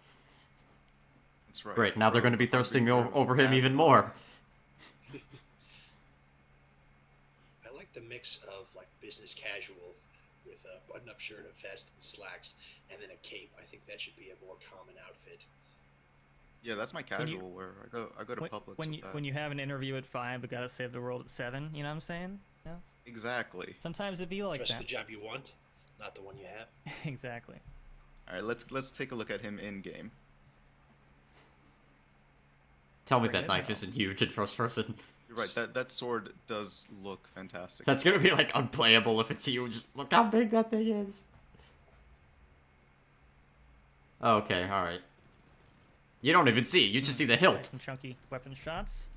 That's right. Great, now they're going to be Hungry thirsting for over him bad even blood. more. I like the mix of like business casual with a button-up shirt, a vest, and slacks, and then a cape. I think that should be a more common outfit. Yeah, that's my casual wear. I go to Publix when with you that. when you have an interview at 5 but gotta save the world at 7, you know what I'm saying? Yeah. Exactly. Sometimes it'd be like Trust that. the job you want, not the one you have. Exactly. All right, let's take a look at him in game. Tell me Bring that it knife on. isn't huge in first person. You're right. That sword does look fantastic. That's going to be like unplayable if it's huge. Look how big that thing is. Okay, alright. You don't even see, you just see the hilt. Nice and chunky weapon shots.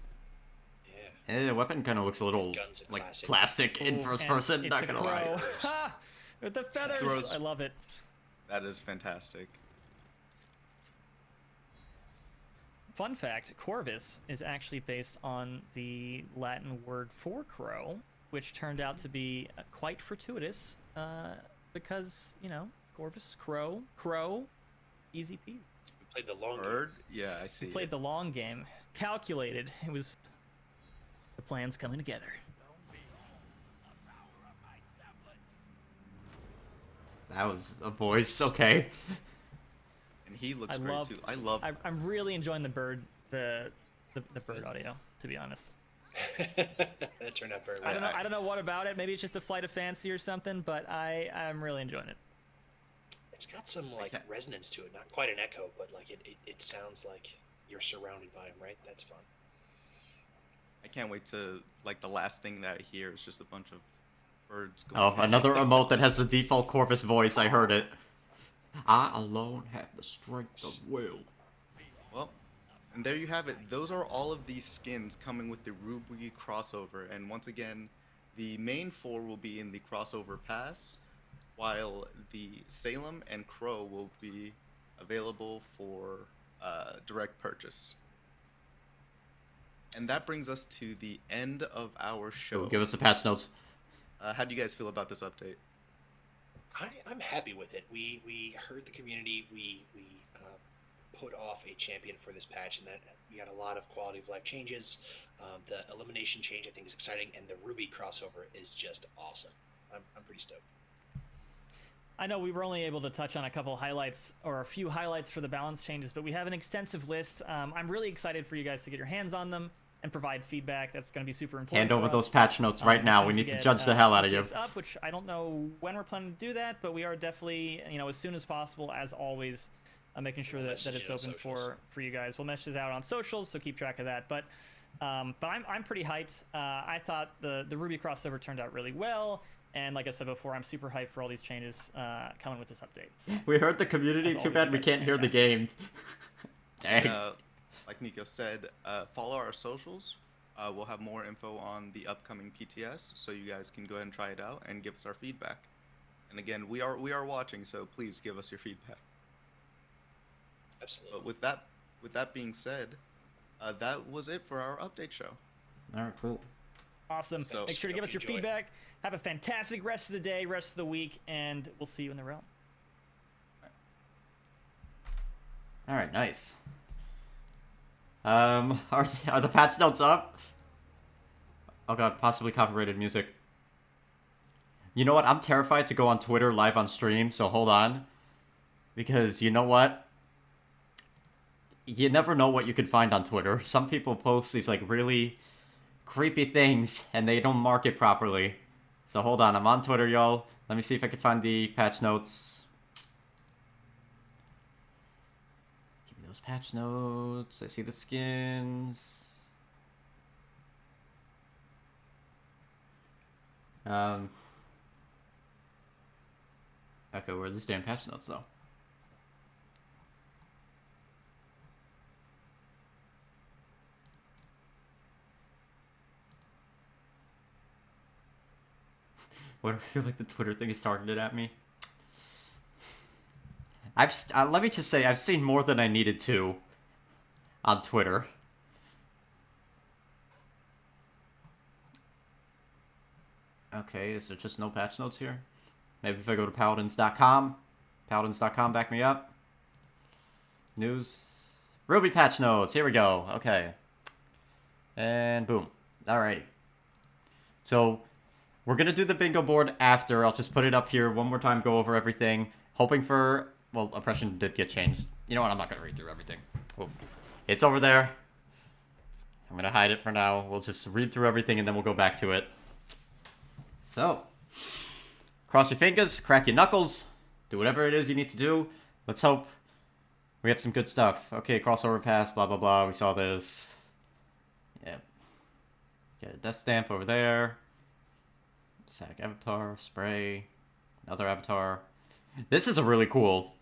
Yeah. The weapon kind of looks a little Guns are like classic. plastic in Ooh, first and person, it's not the gonna lie. crow. Ha! With the feathers. Throws- I love it. That is fantastic. Fun fact, Corvus is actually based on the Latin word for crow, which turned out to be quite fortuitous, because, you know, Corvus, crow, easy peasy. We played the long game. Bird? Yeah, I see. Played the long game. Calculated. It was the plans coming together. That was a voice, okay. And he looks I great love. too. I love. I'm really enjoying the bird, the bird audio. To be honest, That turned out very well. I don't know what about it. Maybe it's just a flight of fancy or something, but I'm really enjoying it. It's got some like can't- resonance to it, not quite an echo, but like it sounds like you're surrounded by him, right? That's fun. I can't wait to like the last thing that I hear is just a bunch of birds going. Oh, another emote that has the default Corvus voice, I heard it. I alone have the strength of will. Well, and there you have it. Those are all of these skins coming with the RWBY crossover. And once again, the main 4 will be in the crossover pass, while the Salem and Crow will be available for direct purchase. And that brings us to the end of our show. Give us the patch notes. How do you guys feel about this update? I'm happy with it. We heard the community. We put off a champion for this patch, and that we got a lot of quality of life changes. The elimination change I think is exciting, and the RWBY crossover is just awesome. I'm pretty stoked. I know we were only able to touch on a couple highlights or a few highlights for the balance changes, but we have an extensive list. I'm really excited for you guys to get your hands on them and provide feedback. That's going to be super important. Hand over for those us. patch notes right As now. soon We as need to get, judge the hell out of you. PTS up, which I don't know when we're planning to do that, but we are definitely, as soon as possible, as always, making sure We'll that message it's it on open socials. for you guys. We'll message it out on socials, so keep track of that. But I'm pretty hyped. I thought the RWBY crossover turned out really well. And like I said before, I'm super hyped for all these changes coming with this update. So. We heard the community, As too always, bad you we guys can't are hear the game. Dang. Like Nico said, follow our socials. We'll have more info on the upcoming PTS, so you guys can go ahead and try it out and give us our feedback. And again, we are watching, so please give us your feedback. Absolutely. But with that being said, that was it for our update show. Alright, cool. Awesome. So- Make sure to give us your Enjoy. feedback. Have a fantastic rest of the day, rest of the week, and we'll see you in the realm. Alright, nice. Are the patch notes up? Oh god, possibly copyrighted music. You know what? I'm terrified to go on Twitter live on stream, so hold on. Because you know what? You never know what you could find on Twitter. Some people post these like really creepy things and they don't mark it properly. So hold on, I'm on Twitter, y'all. Let me see if I can find the patch notes. Give me those patch notes. I see the skins. Okay, where are these damn patch notes though? What, I feel like the Twitter thing is targeted at me. Let me just say, I've seen more than I needed to on Twitter. Okay, is there just no patch notes here? Maybe if I go to Paladins.com. Paladins.com, back me up. News. RWBY patch notes. Here we go. Okay. And boom. Alrighty. So, we're going to do the bingo board after. I'll just put it up here one more time, go over everything. Hoping for... Well, oppression did get changed. You know what? I'm not going to read through everything. Well, it's over there. I'm going to hide it for now. We'll just read through everything and then we'll go back to it. So, cross your fingers, crack your knuckles, do whatever it is you need to do. Let's hope we have some good stuff. Okay, crossover pass, blah, blah, blah. We saw this. Yep. Get a death stamp over there. Static avatar, spray, another avatar. This is a really cool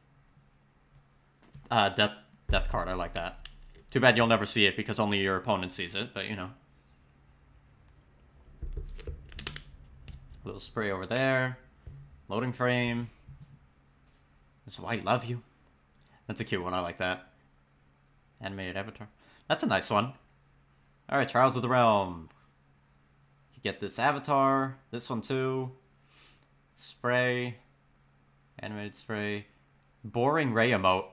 death card. I like that. Too bad you'll never see it because only your opponent sees it, but you know. Little spray over there. Loading frame. This is why I love you. That's a cute one. I like that. Animated avatar. That's a nice one. Alright, Trials of the Realm. You get this avatar. This one too. Spray. Animated spray. Boring Ray emote.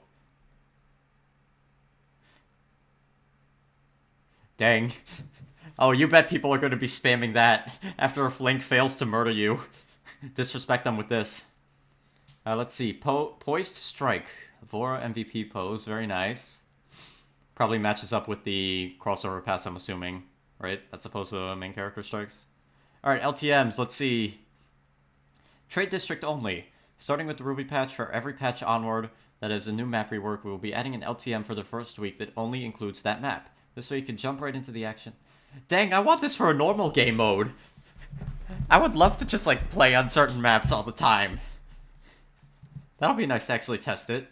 Dang. Oh, you bet people are going to be spamming that after a flank fails to murder you. Disrespect them with this. Let's see. Poised Strike. Vora MVP pose. Very nice. Probably matches up with the crossover pass, I'm assuming. Right? That's opposed to the main character strikes. Alright, LTMs. Let's see. Trade District only. Starting with the RWBY patch, for every patch onward that is a new map rework, we will be adding an LTM for the first week that only includes that map. This way you can jump right into the action. Dang, I want this for a normal game mode. I would love to just, like, play on certain maps all the time. That'll be nice to actually test it.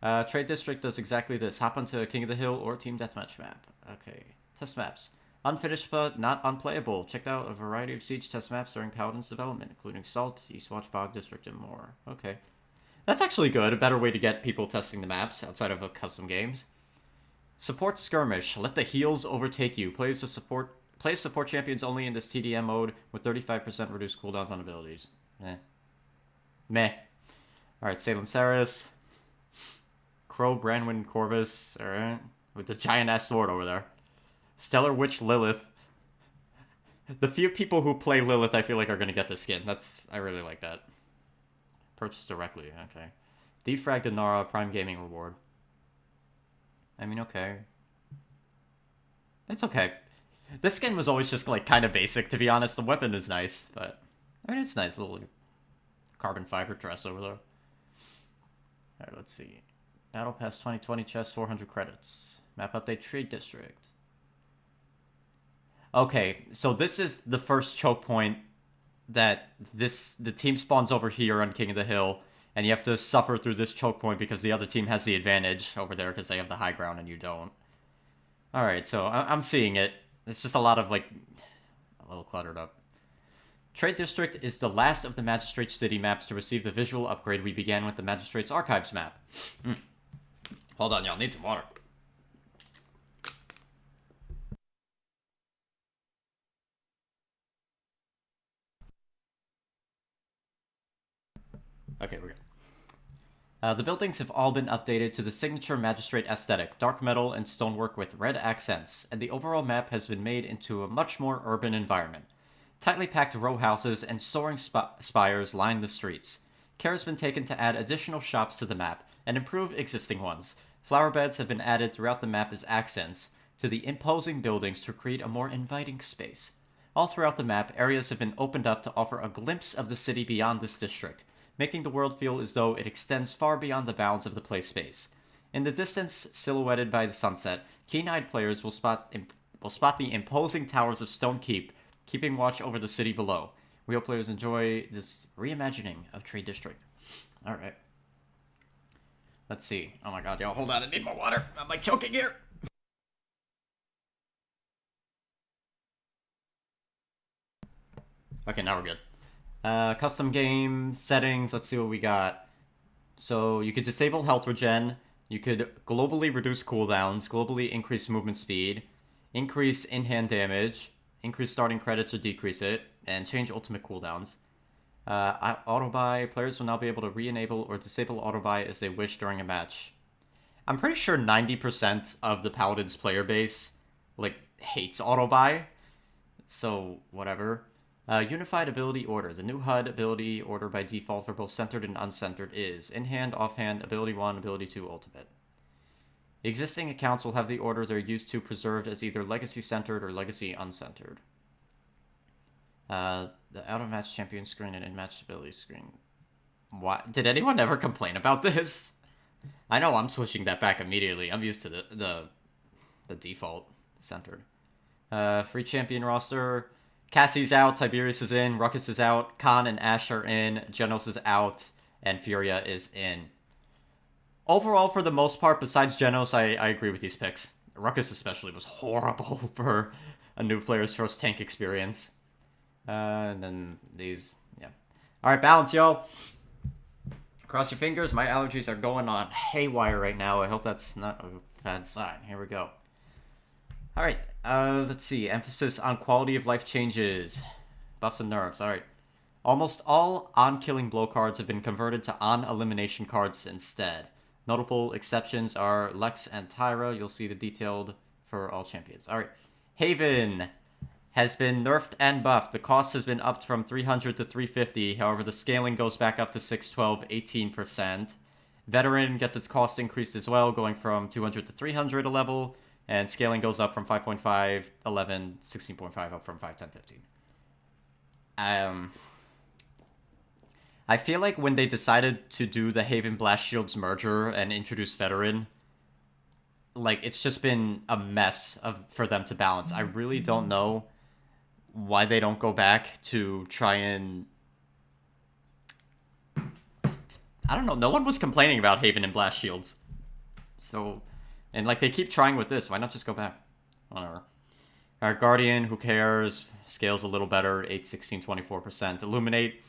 Trade District does exactly this. Hop onto King of the Hill or Team Deathmatch map. Okay. Test maps. Unfinished but not unplayable. Checked out a variety of Siege test maps during Paladins development, including Salt, Eastwatch, Bog District, and more. Okay. That's actually good. A better way to get people testing the maps outside of custom games. Support Skirmish. Let the heals overtake you. Play support champions only in this TDM mode with 35% reduced cooldowns on abilities. Meh. Alright, Salem Saris. Crow, Branwyn, Corvus. Alright. With the giant-ass sword over there. Stellar Witch Lilith. The few people who play Lilith I feel like are going to get this skin. I really like that. Purchase directly. Okay. Defrag Dinara, Prime Gaming Reward. I mean, okay. It's okay. This skin was always just, like, kind of basic, to be honest. The weapon is nice, but... I mean, it's nice. Little carbon fiber dress over there. Alright, let's see. Battle Pass 2020 chest, 400 credits. Map update, Trade District. Okay, so this is the first choke point that the team spawns over here on King of the Hill, and you have to suffer through this choke point because the other team has the advantage over there because they have the high ground and you don't. Alright, so I'm seeing it. It's just a lot of, like, a little cluttered up. Trade District is the last of the Magistrate City maps to receive the visual upgrade we began with the Magistrate's Archives map. Hold on, y'all. Need some water. Okay, we're good. The buildings have all been updated to the signature Magistrate aesthetic, dark metal and stonework with red accents, and the overall map has been made into a much more urban environment. Tightly packed row houses and soaring spires line the streets. Care has been taken to add additional shops to the map and improve existing ones. Flower beds have been added throughout the map as accents to the imposing buildings to create a more inviting space. All throughout the map, areas have been opened up to offer a glimpse of the city beyond this district, making the world feel as though it extends far beyond the bounds of the play space. In the distance, silhouetted by the sunset, keen-eyed players will spot the imposing towers of Stone Keep, keeping watch over the city below. We hope players enjoy this reimagining of Trade District. Alright. Let's see. Oh my god, y'all, hold on, I need more water. Am I choking here? Okay, now we're good. Custom game settings, let's see what we got. So you could disable health regen, you could globally reduce cooldowns, globally increase movement speed, increase in-hand damage, increase starting credits or decrease it, and change ultimate cooldowns. Auto-buy, players will now be able to re-enable or disable auto-buy as they wish during a match. I'm pretty sure 90% of the Paladins player base, like, hates auto-buy. So, whatever. Unified ability order. The new HUD ability order by default for both centered and uncentered is in-hand, off-hand, ability 1, ability 2, ultimate. Existing accounts will have the order they're used to preserved as either legacy centered or legacy uncentered. The out-of-match champion screen and in-match ability screen. What? Did anyone ever complain about this? I know I'm switching that back immediately. I'm used to the default centered. Free champion roster. Cassie's out, Tiberius is in, Ruckus is out, Khan and Ashe are in, Genos is out, and Furia is in. Overall, for the most part, besides Genos, I agree with these picks. Ruckus especially was horrible for a new player's first tank experience. And then these, yeah. Alright, balance, y'all. Cross your fingers, my allergies are going on haywire right now. I hope that's not a bad sign. Here we go. Alright, let's see. Emphasis on quality of life changes. Buffs and nerfs. Alright. Almost all on-killing blow cards have been converted to on-elimination cards instead. Notable exceptions are Lex and Tyra. You'll see the detailed for all champions. Alright. Haven has been nerfed and buffed. The cost has been upped from 300 to 350. However, the scaling goes back up to 612, 18%. Veteran gets its cost increased as well, going from 200 to 300 a level. And scaling goes up from 5.5, 11, 16.5, up from 5, 10, 15. I feel like when they decided to do the Haven Blast Shields merger and introduce Veteran, like, it's just been a mess for them to balance. I really don't know why they don't go back to try and... I don't know, no one was complaining about Haven and Blast Shields. So... And, like, they keep trying with this. Why not just go back? Whatever. Alright, Guardian, who cares? Scales a little better. 8, 16, 24%. Illuminate,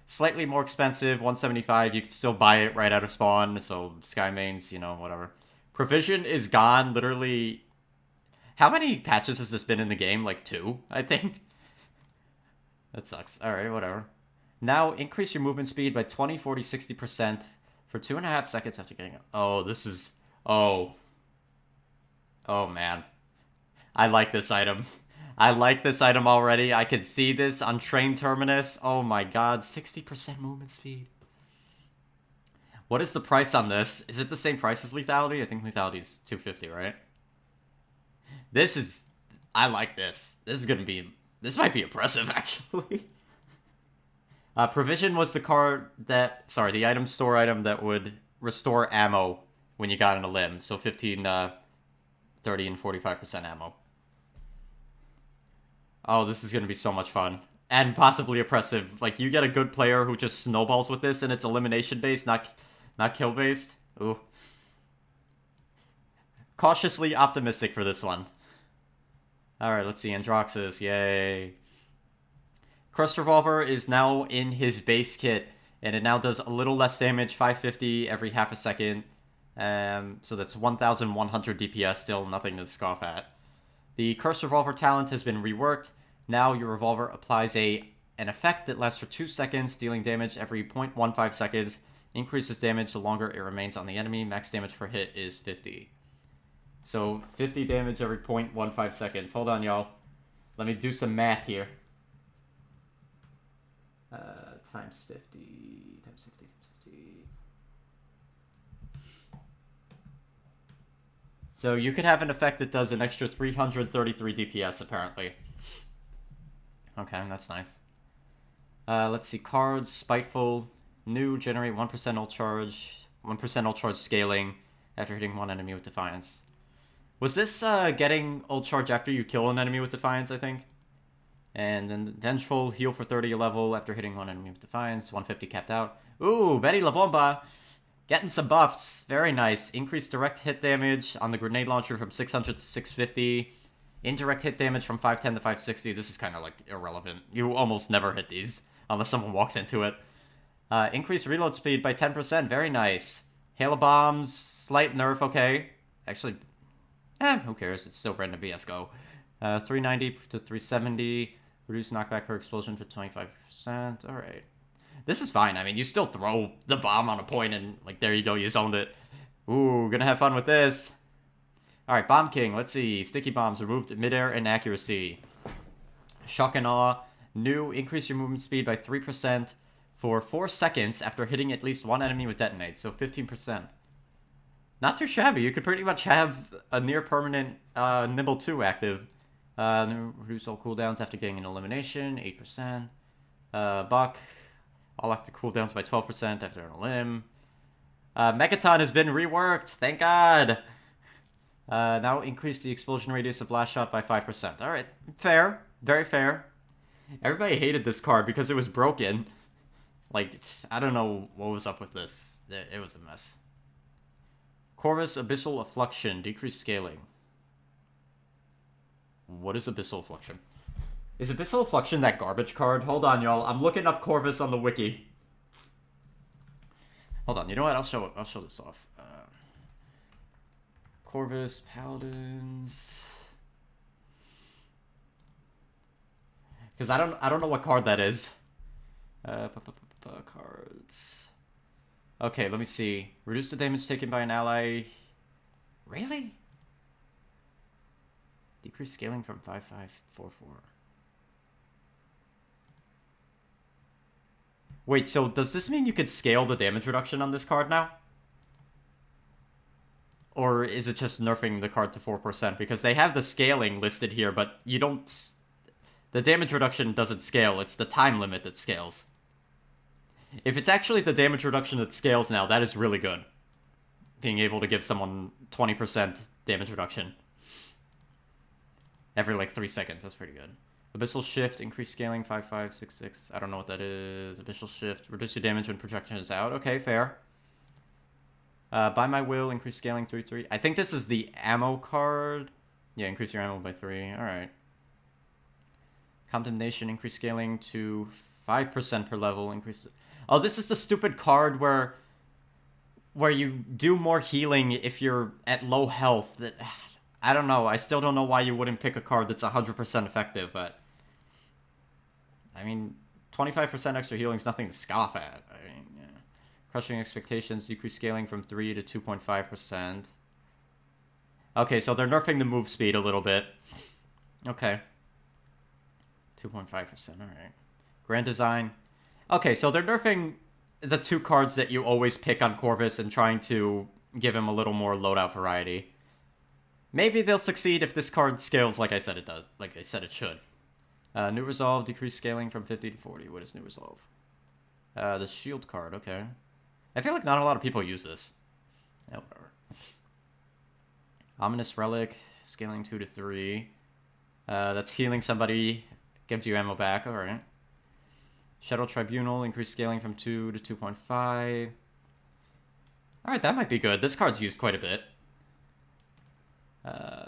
slightly more expensive. 175. You can still buy it right out of spawn. So, Sky Mains, you know, whatever. Provision is gone. Literally... How many patches has this been in the game? Like, 2, I think? That sucks. Alright, whatever. Now, increase your movement speed by 20, 40, 60% for 2.5 seconds after getting it. Oh, this is... Oh... Oh, man. I like this item. I like this item already. I could see this on Train Terminus. Oh my god, 60% movement speed. What is the price on this? Is it the same price as Lethality? I think Lethality is 250, right? This is... I like this. This is gonna be... This might be oppressive, actually. Provision was the card that... Sorry, the item store item that would restore ammo when you got in a limb. So 15... 30 and 45% ammo. Oh, this is going to be so much fun. And possibly oppressive. Like, you get a good player who just snowballs with this and it's elimination-based, not kill-based. Ooh. Cautiously optimistic for this one. Alright, let's see. Androxus, yay. Crust Revolver is now in his base kit, and it now does a little less damage, 550 every half a second. So that's 1,100 DPS, still nothing to scoff at. The Cursed Revolver talent has been reworked. Now your revolver applies an effect that lasts for 2 seconds, dealing damage every 0.15 seconds. Increases damage the longer it remains on the enemy. Max damage per hit is 50. So 50 damage every 0.15 seconds. Hold on, y'all. Let me do some math here. Times 50, times 50, times 50. So you could have an effect that does an extra 333 DPS, apparently. Okay, that's nice. Let's see. Cards, Spiteful, new, generate 1% ult charge, 1% ult charge scaling after hitting one enemy with Defiance. Was this getting ult charge after you kill an enemy with Defiance, I think? And then Vengeful, heal for 30 a level after hitting one enemy with Defiance, 150 capped out. Ooh, Betty La Bomba! Getting some buffs. Very nice. Increased direct hit damage on the grenade launcher from 600 to 650. Indirect hit damage from 510 to 560. This is kind of like irrelevant. You almost never hit these unless someone walks into it. Increase reload speed by 10%, very nice. Hail of Bombs, slight nerf, okay. Actually, who cares, it's still random BS go. 390 to 370, reduce knockback per explosion for 25%, alright. This is fine, I mean, you still throw the bomb on a point and, like, there you go, you zoned it. Ooh, gonna have fun with this. Alright, Bomb King, let's see. Sticky Bombs, removed midair inaccuracy. Shock and Awe, new, increase your movement speed by 3% for 4 seconds after hitting at least one enemy with detonate, so 15%. Not too shabby, you could pretty much have a near-permanent Nibble 2 active. Reduce all cooldowns after getting an elimination, 8%. Buck, all after cooldowns by 12% after an elim. Megaton has been reworked, thank God! Now increase the explosion radius of blast shot by 5%. Alright, fair. Very fair. Everybody hated this card because it was broken. Like, I don't know what was up with this. It was a mess. Corvus Abyssal Affliction, decreased scaling. What is Abyssal Affliction? Is Abyssal Affliction that garbage card? Hold on, y'all. I'm looking up Corvus on the wiki. Hold on, you know what? I'll show this off. Corvus, Paladins. Because I don't know what card that is. Cards. Okay, let me see. Reduce the damage taken by an ally. Really? Decrease scaling from 5544. Wait, so does this mean you could scale the damage reduction on this card now? Or is it just nerfing the card to 4%? Because they have the scaling listed here, but you don't... The damage reduction doesn't scale, it's the time limit that scales. If it's actually the damage reduction that scales now, that is really good. Being able to give someone 20% damage reduction. Every, like, 3 seconds, that's pretty good. Abyssal Shift, increase scaling, 5566. I don't know what that is. Abyssal Shift, reduce your damage when projection is out. Okay, fair. By My Will, increase scaling 3-3. I think this is the ammo card. Yeah, increase your ammo by 3. Alright. Condemnation, increase scaling to 5% per level. Increase... Oh, this is the stupid card where you do more healing if you're at low health. That I don't know. I still don't know why you wouldn't pick a card that's 100% effective, but... I mean, 25% extra healing is nothing to scoff at. I mean, yeah. Crushing Expectations, decrease scaling from 3 to 2.5%. Okay, so they're nerfing the move speed a little bit. Okay. 2.5%, alright. Grand Design. Okay, so they're nerfing the 2 cards that you always pick on Corvus and trying to give him a little more loadout variety. Maybe they'll succeed if this card scales like I said it does. Like I said it should. New Resolve, decrease scaling from 50 to 40. What is New Resolve? The Shield card, okay. I feel like not a lot of people use this. Yeah, whatever. Ominous Relic, scaling 2 to 3. That's healing somebody, gives you ammo back, alright. Shadow Tribunal, increase scaling from 2 to 2.5. Alright, that might be good. This card's used quite a bit.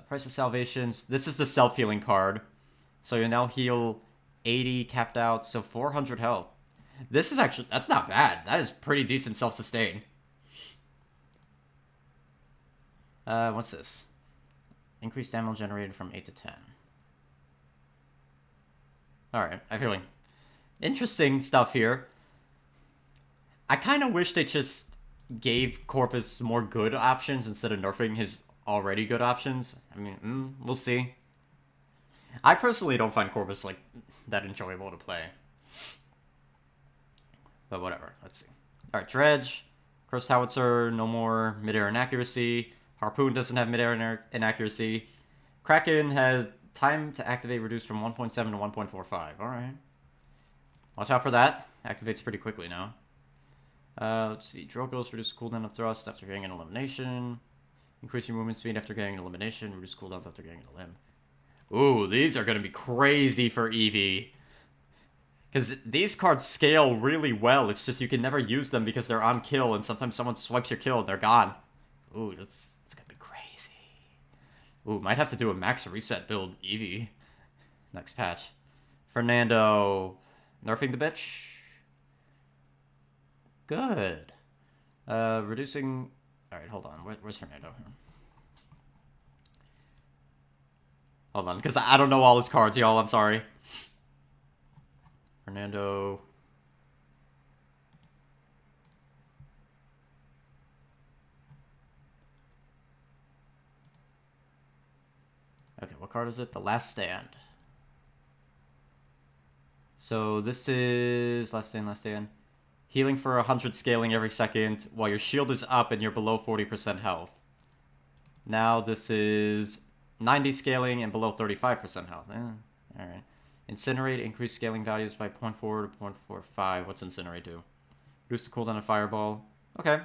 Price of Salvations. This is the self-healing card. So you now heal 80 capped out, so 400 health. This is actually... That's not bad. That is pretty decent self-sustain. What's this? Increased ammo generated from 8 to 10. Alright, I feel like... Interesting stuff here. I kind of wish they just gave Corvus more good options instead of nerfing his already good options. I mean, we'll see. I personally don't find Corvus, like, that enjoyable to play. But whatever, let's see. Alright, Dredge. Cursed Howitzer, no more midair inaccuracy. Harpoon doesn't have midair inaccuracy. Kraken has time to activate reduced from 1.7 to 1.45. Alright. Watch out for that. Activates pretty quickly now. Let's see. Drogos, reduce cooldown of thrust after getting an elimination. Increase your movement speed after getting an elimination. Reduce cooldowns after getting a limb. Ooh, these are going to be crazy for Eevee. Because these cards scale really well. It's just you can never use them because they're on kill, and sometimes someone swipes your kill and they're gone. Ooh, that's going to be crazy. Ooh, might have to do a max reset build Eevee next patch. Fernando, nerfing the bitch. Good. Reducing... Alright, hold on. Where's Fernando? Hold on, because I don't know all his cards, y'all. I'm sorry. Fernando... Okay, what card is it? The Last Stand. So this is... Last Stand. Healing for 100 scaling every second while your shield is up and you're below 40% health. Now this is 90 scaling and below 35% health. Alright. Incinerate, increase scaling values by 0.4 to 0.45. What's Incinerate do? Reduce the cooldown of Fireball. Okay,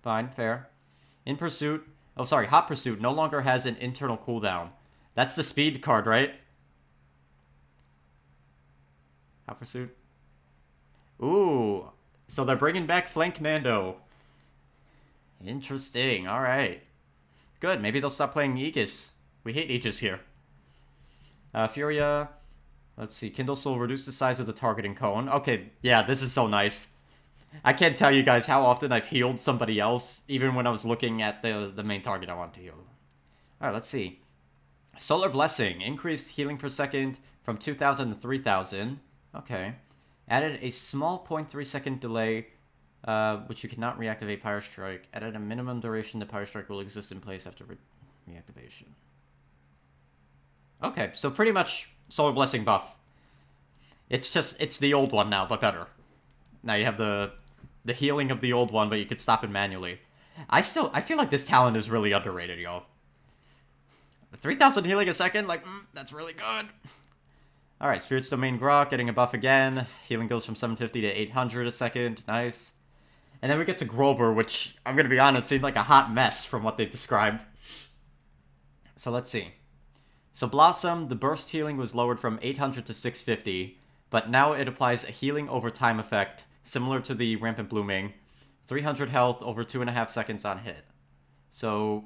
fine, fair. In Pursuit... Oh, sorry, Hot Pursuit no longer has an internal cooldown. That's the speed card, right? Hot Pursuit. Ooh, so they're bringing back Flank Nando. Interesting, alright. Good, maybe they'll stop playing Aegis. We hate Aegis here. Furia. Let's see, Kindle Soul, reduce the size of the targeting cone. Okay, yeah, this is so nice. I can't tell you guys how often I've healed somebody else, even when I was looking at the main target I wanted to heal. Alright, let's see. Solar Blessing, increased healing per second from 2,000 to 3,000. Okay. Added a small 0.3 second delay, which you cannot reactivate Pyro Strike. Added a minimum duration the Pyro Strike will exist in place after reactivation. Okay, so pretty much Solar Blessing buff. It's the old one now, but better. Now you have the healing of the old one, but you could stop it manually. I feel like this talent is really underrated, y'all. 3,000 healing a second? Like, that's really good. Alright, Spirit's Domain Grok getting a buff again. Healing goes from 750 to 800 a second. Nice. And then we get to Grover, which, I'm gonna be honest, seemed like a hot mess from what they described. So let's see. So Blossom, the burst healing was lowered from 800 to 650, but now it applies a healing over time effect, similar to the Rampant Blooming. 300 health over 2.5 seconds on hit. So...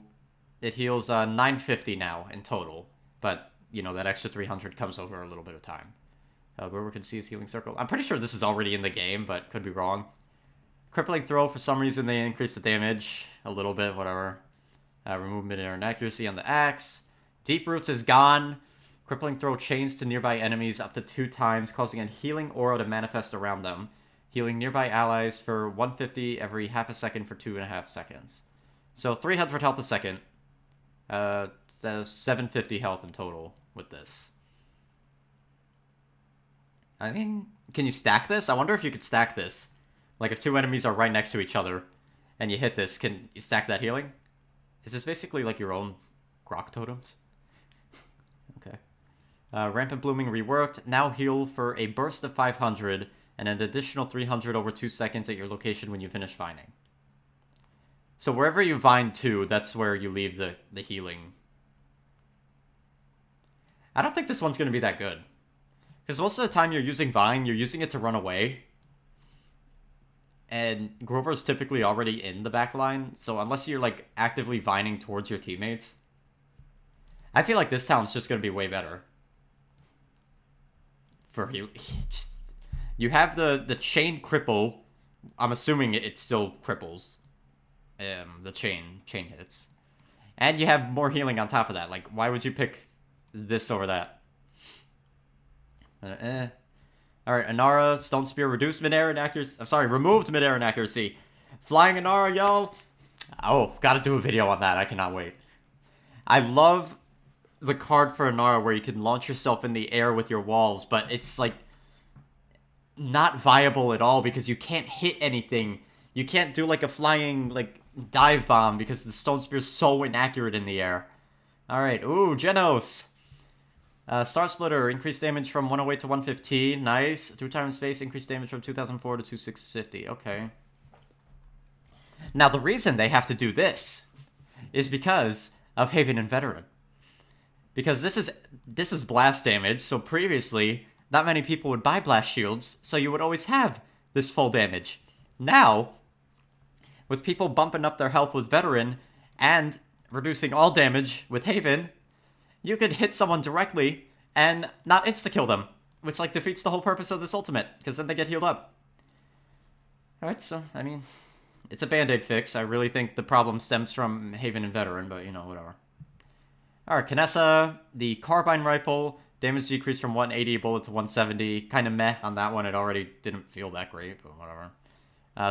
it heals 950 now in total, but, you know, that extra 300 comes over a little bit of time. Grover can see his healing circle. I'm pretty sure this is already in the game, but could be wrong. Crippling Throw, for some reason they increase the damage a little bit, whatever. Remove mid-air inaccuracy on the axe. Deep Roots is gone. Crippling Throw chains to nearby enemies up to 2 times, causing a healing aura to manifest around them. Healing nearby allies for 150 every half a second for 2.5 seconds. So 300 health a second. 750 health in total with this. I mean, can you stack this? I wonder if you could stack this. Like, if 2 enemies are right next to each other, and you hit this, can you stack that healing? Is this basically like your own Grok totems? Okay. Rampant Blooming reworked. Now heal for a burst of 500, and an additional 300 over 2 seconds at your location when you finish vining. So wherever you vine to, that's where you leave the healing. I don't think this one's going to be that good. Because most of the time you're using Vine, you're using it to run away. And Grover's typically already in the back line, so unless you're, like, actively vining towards your teammates, I feel like this talent's just going to be way better. For heal. You have the chain cripple. I'm assuming it still cripples. The chain hits. And you have more healing on top of that. Like, why would you pick this over that? Alright, Inara, Stone Spear, reduced mid-air inaccuracy. I'm sorry, removed mid-air inaccuracy. Flying Inara, y'all. Oh, gotta do a video on that. I cannot wait. I love the card for Inara where you can launch yourself in the air with your walls, but it's, like, not viable at all because you can't hit anything. You can't do, like, a flying, like, dive bomb because the Stone Spear is so inaccurate in the air. Alright, ooh, Genos. Star Splitter, increased damage from 108 to 115. Nice. Through time and space, increased damage from 2004 to 2650. Okay. Now, the reason they have to do this is because of Haven and Veteran. Because this is blast damage, so previously, not many people would buy blast shields, so you would always have this full damage. Now, with people bumping up their health with Veteran and reducing all damage with Haven, you could hit someone directly and not insta-kill them, which, like, defeats the whole purpose of this ultimate, because then they get healed up. Alright, so, I mean, it's a band-aid fix. I really think the problem stems from Haven and Veteran, but, you know, whatever. Alright, Canessa, the Carbine Rifle, damage decreased from 180 bullet to 170. Kind of meh on that one. It already didn't feel that great, but whatever.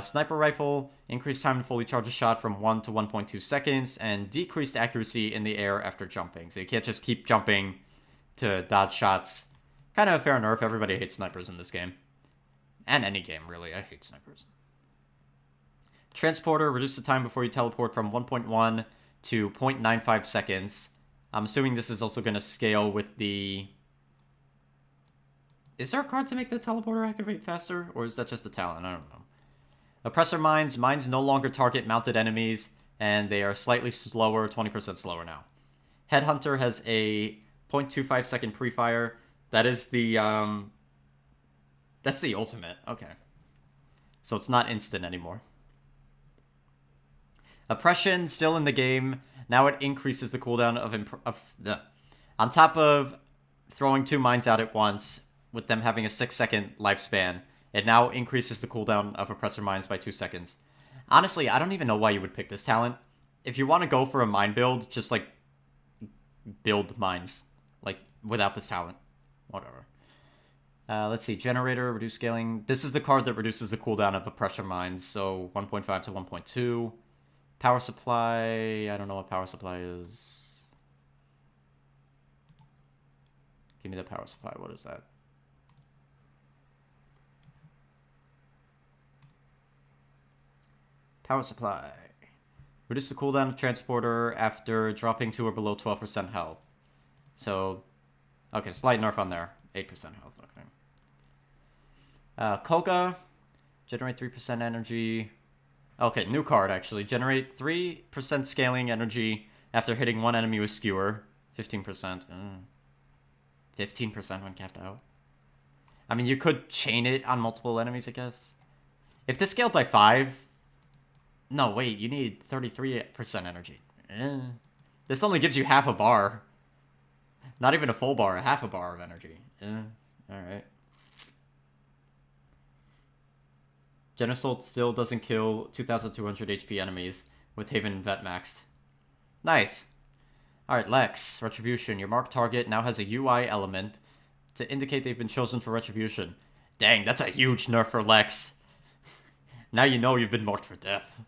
Sniper Rifle, increased time to fully charge a shot from 1 to 1.2 seconds, and decreased accuracy in the air after jumping. So you can't just keep jumping to dodge shots. Kind of a fair nerf. Everybody hates snipers in this game. And any game, really. I hate snipers. Transporter, reduce the time before you teleport from 1.1 to 0.95 seconds. I'm assuming this is also going to scale with the... Is there a card to make the teleporter activate faster? Or is that just a talent? I don't know. Oppressor Mines. Mines no longer target mounted enemies, and they are slightly slower, 20% slower now. Headhunter has a 0.25 second pre-fire. That is the, that's the ultimate. Okay. So it's not instant anymore. Oppression, still in the game. Now it increases the cooldown of on top of throwing 2 mines out at once, with them having a 6-second lifespan, it now increases the cooldown of Oppressor Mines by 2 seconds. Honestly, I don't even know why you would pick this talent. If you want to go for a mine build, just, like, build mines. Like, without this talent. Whatever. Let's see. Generator, reduce scaling. This is the card that reduces the cooldown of Oppressor Mines, so 1.5 to 1.2. Power supply. I don't know what power supply is. Give me the power supply. What is that? Power supply. Reduce the cooldown of Transporter after dropping to or below 12% health. So, okay, slight nerf on there. 8% health, okay. Koga. Generate 3% energy. Okay, new card, actually. Generate 3% scaling energy after hitting one enemy with Skewer. 15%. 15% when capped out. I mean, you could chain it on multiple enemies, I guess. If this scaled by 5... No, wait, you need 33% energy. This only gives you half a bar. Not even a full bar, a half a bar of energy. Alright. Genassault still doesn't kill 2,200 HP enemies with Haven and Vet maxed. Nice. Alright, Lex Retribution. Your marked target now has a UI element to indicate they've been chosen for Retribution. Dang, that's a huge nerf for Lex. Now you know you've been marked for death.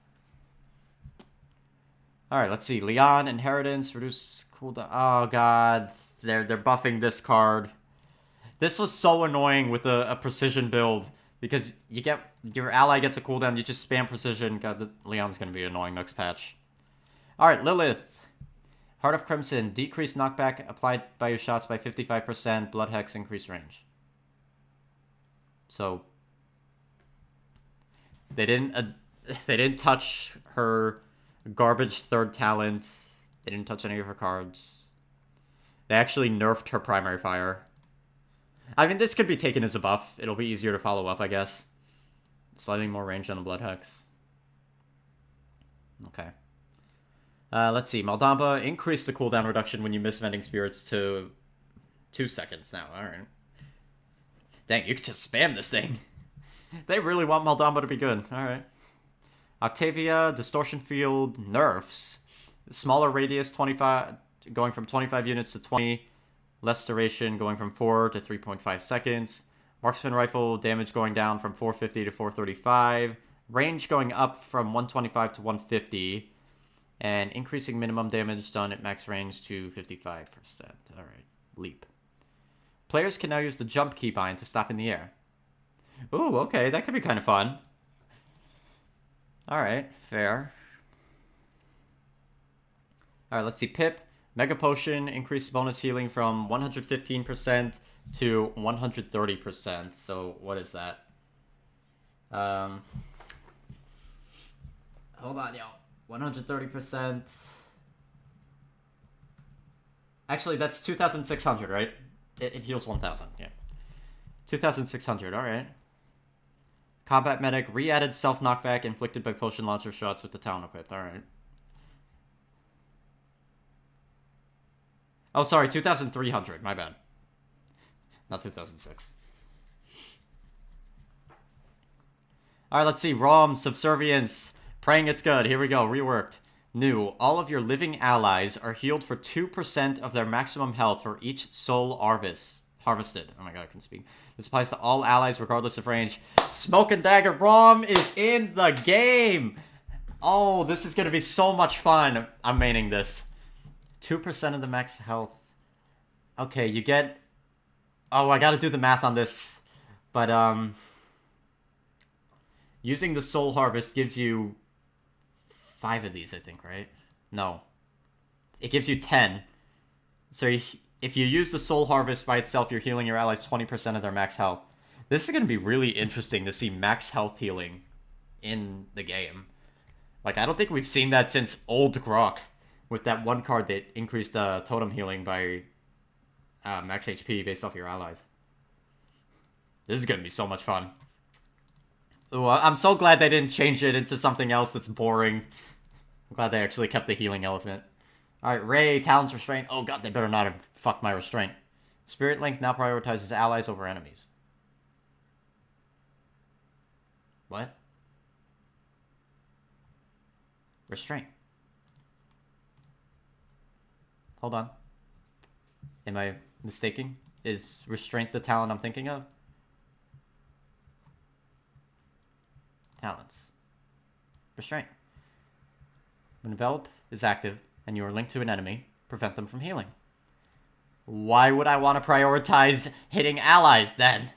Alright, let's see. Leon, Inheritance, reduce cooldown. Oh god, they're buffing this card. This was so annoying with a precision build, because you get your ally gets a cooldown, you just spam precision. God, Leon's gonna be annoying next patch. Alright, Lilith. Heart of Crimson, decreased knockback applied by your shots by 55%, Blood Hex, increased range. So they didn't touch her garbage third talent. They didn't touch any of her cards. They actually nerfed her primary fire. I mean, this could be taken as a buff. It'll be easier to follow up, I guess. Slightly more range on the Blood Hex. Okay. Let's see. Maldamba, increase the cooldown reduction when you miss Vending Spirits to 2 seconds now. Alright. Dang, you could just spam this thing. They really want Maldamba to be good. Alright. Octavia, Distortion Field, Nerfs. Smaller radius, 25, going from 25 units to 20. Less duration, going from 4 to 3.5 seconds. Marksman Rifle, damage going down from 450 to 435. Range going up from 125 to 150. And increasing minimum damage done at max range to 55%. Alright, Leap. Players can now use the jump keybind to stop in the air. Ooh, okay, that could be kind of fun. Alright, fair. Alright, let's see. Pip Mega Potion, increased bonus healing from 115% to 130%. So, what is that? Hold on, yo. 130%. Actually, that's 2,600, right? It heals 1,000, yeah. 2,600, alright. Combat Medic, re-added self knockback inflicted by potion launcher shots with the talent equipped, alright. Oh, sorry, 2,300, my bad. Not 2006. Alright, let's see. ROM, Subservience. Praying it's good. Here we go. Reworked. New. All of your living allies are healed for 2% of their maximum health for each soul harvested. Oh my god, I can speak. This applies to all allies regardless of range. Smoke and Dagger ROM is in the game! Oh, this is going to be so much fun. I'm maining this. 2% of the max health. Okay, you get... Oh, I gotta do the math on this. But, using the Soul Harvest gives you 5 of these, I think, right? No. It gives you 10. So if you use the Soul Harvest by itself, you're healing your allies 20% of their max health. This is going to be really interesting to see max health healing in the game. Like, I don't think we've seen that since Old Grok, with that one card that increased totem healing by max HP based off your allies. This is going to be so much fun. Ooh, I'm so glad they didn't change it into something else that's boring. I'm glad they actually kept the healing elephant. Alright, Ray, Talon's Restraint. Oh god, they better not have fucked my Restraint. Spirit Link now prioritizes allies over enemies. What? Restraint. Hold on. Am I mistaken? Is Restraint the talent I'm thinking of? Talents. Restraint. When Envelop is active, and you are linked to an enemy, prevent them from healing. Why would I want to prioritize hitting allies, then?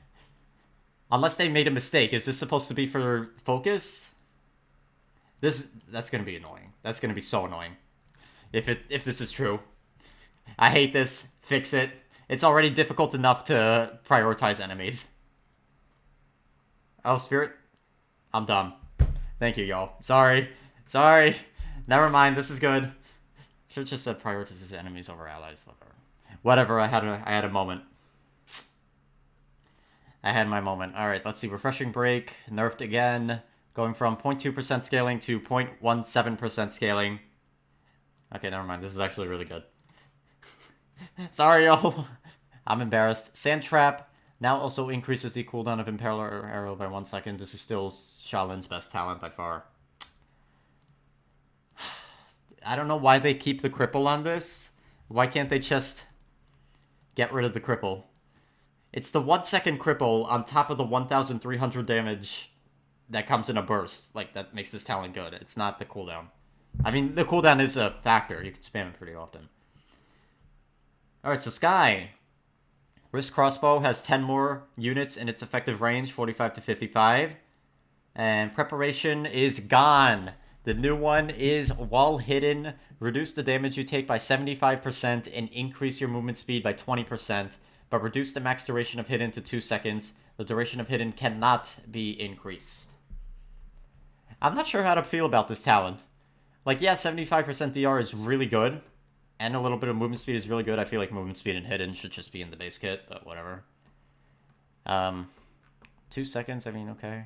Unless they made a mistake. Is this supposed to be for focus? That's gonna be annoying. That's gonna be so annoying. If this is true. I hate this. Fix it. It's already difficult enough to prioritize enemies. Oh, Spirit? I'm dumb. Thank you, y'all. Sorry. Sorry. Never mind. This is good. Should've just said prioritizes enemies over allies. Whatever. I had a moment. I had my moment. Alright, let's see. Refreshing Break. Nerfed again. Going from 0.2% scaling to 0.17% scaling. Okay, never mind. This is actually really good. Sorry, y'all. I'm embarrassed. Sand Trap now also increases the cooldown of Impaler Arrow by 1 second. This is still Shaolin's best talent by far. I don't know why they keep the cripple on this. Why can't they just get rid of the cripple? It's the 1 second cripple on top of the 1,300 damage that comes in a burst. Like, that makes this talent good. It's not the cooldown. I mean, the cooldown is a factor. You can spam it pretty often. Alright, so Sky. Wrist Crossbow has 10 more units in its effective range, 45 to 55. And Preparation is gone. The new one is Wall Hidden. Reduce the damage you take by 75% and increase your movement speed by 20%. But reduce the max duration of Hidden to 2 seconds. The duration of Hidden cannot be increased. I'm not sure how to feel about this talent. Like, yeah, 75% DR is really good. And a little bit of movement speed is really good. I feel like movement speed and Hidden should just be in the base kit, but whatever. 2 seconds, I mean, okay.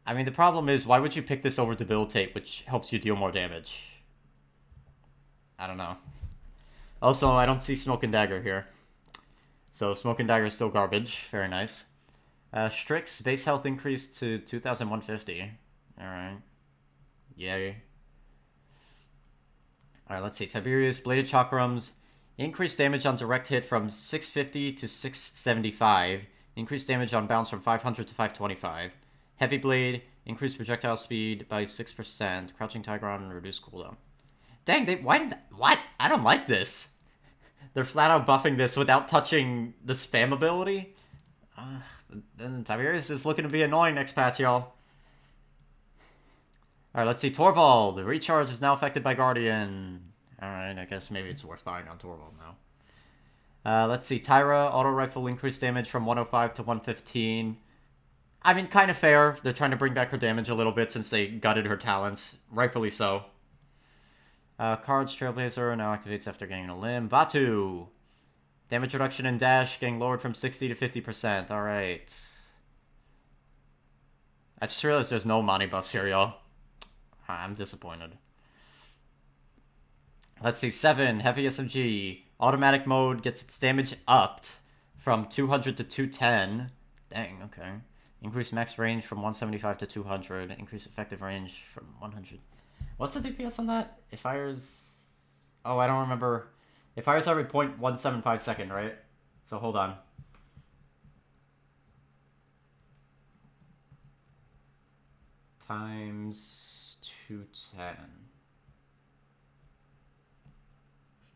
I mean, the problem is, why would you pick this over Debilitate, which helps you deal more damage? I don't know. Also, I don't see Smoke and Dagger here. So, Smoke and Dagger is still garbage. Very nice. Strix, base health increased to 2,150. Alright. Yay. Alright, let's see. Tiberius, Bladed Chakrams. Increased damage on direct hit from 650 to 675. Increased damage on bounce from 500 to 525. Heavy Blade, increased projectile speed by 6%. Crouching Tiger on and reduced cooldown. Dang, what? I don't like this. They're flat out buffing this without touching the spam ability. Then Tiberius is looking to be annoying next patch, y'all. Alright, let's see. Torvald. The recharge is now affected by Guardian. Alright, I guess maybe it's worth buying on Torvald now. Let's see. Tyra, auto rifle increased damage from 105 to 115. I mean, kind of fair. They're trying to bring back her damage a little bit since they gutted her talents. Rightfully so. Cards, Trailblazer now activates after gaining a limb. Vatu. Damage reduction and dash getting lowered from 60 to 50%. Alright. I just realized there's no Imani buffs here, y'all. I'm disappointed. Let's see. 7. Heavy SMG. Automatic mode gets its damage upped from 200 to 210. Dang, okay. Increase max range from 175 to 200. Increase effective range from 100. What's the DPS on that? It fires... Oh, I don't remember. It fires every 0.175 second, right? So hold on. Times 210.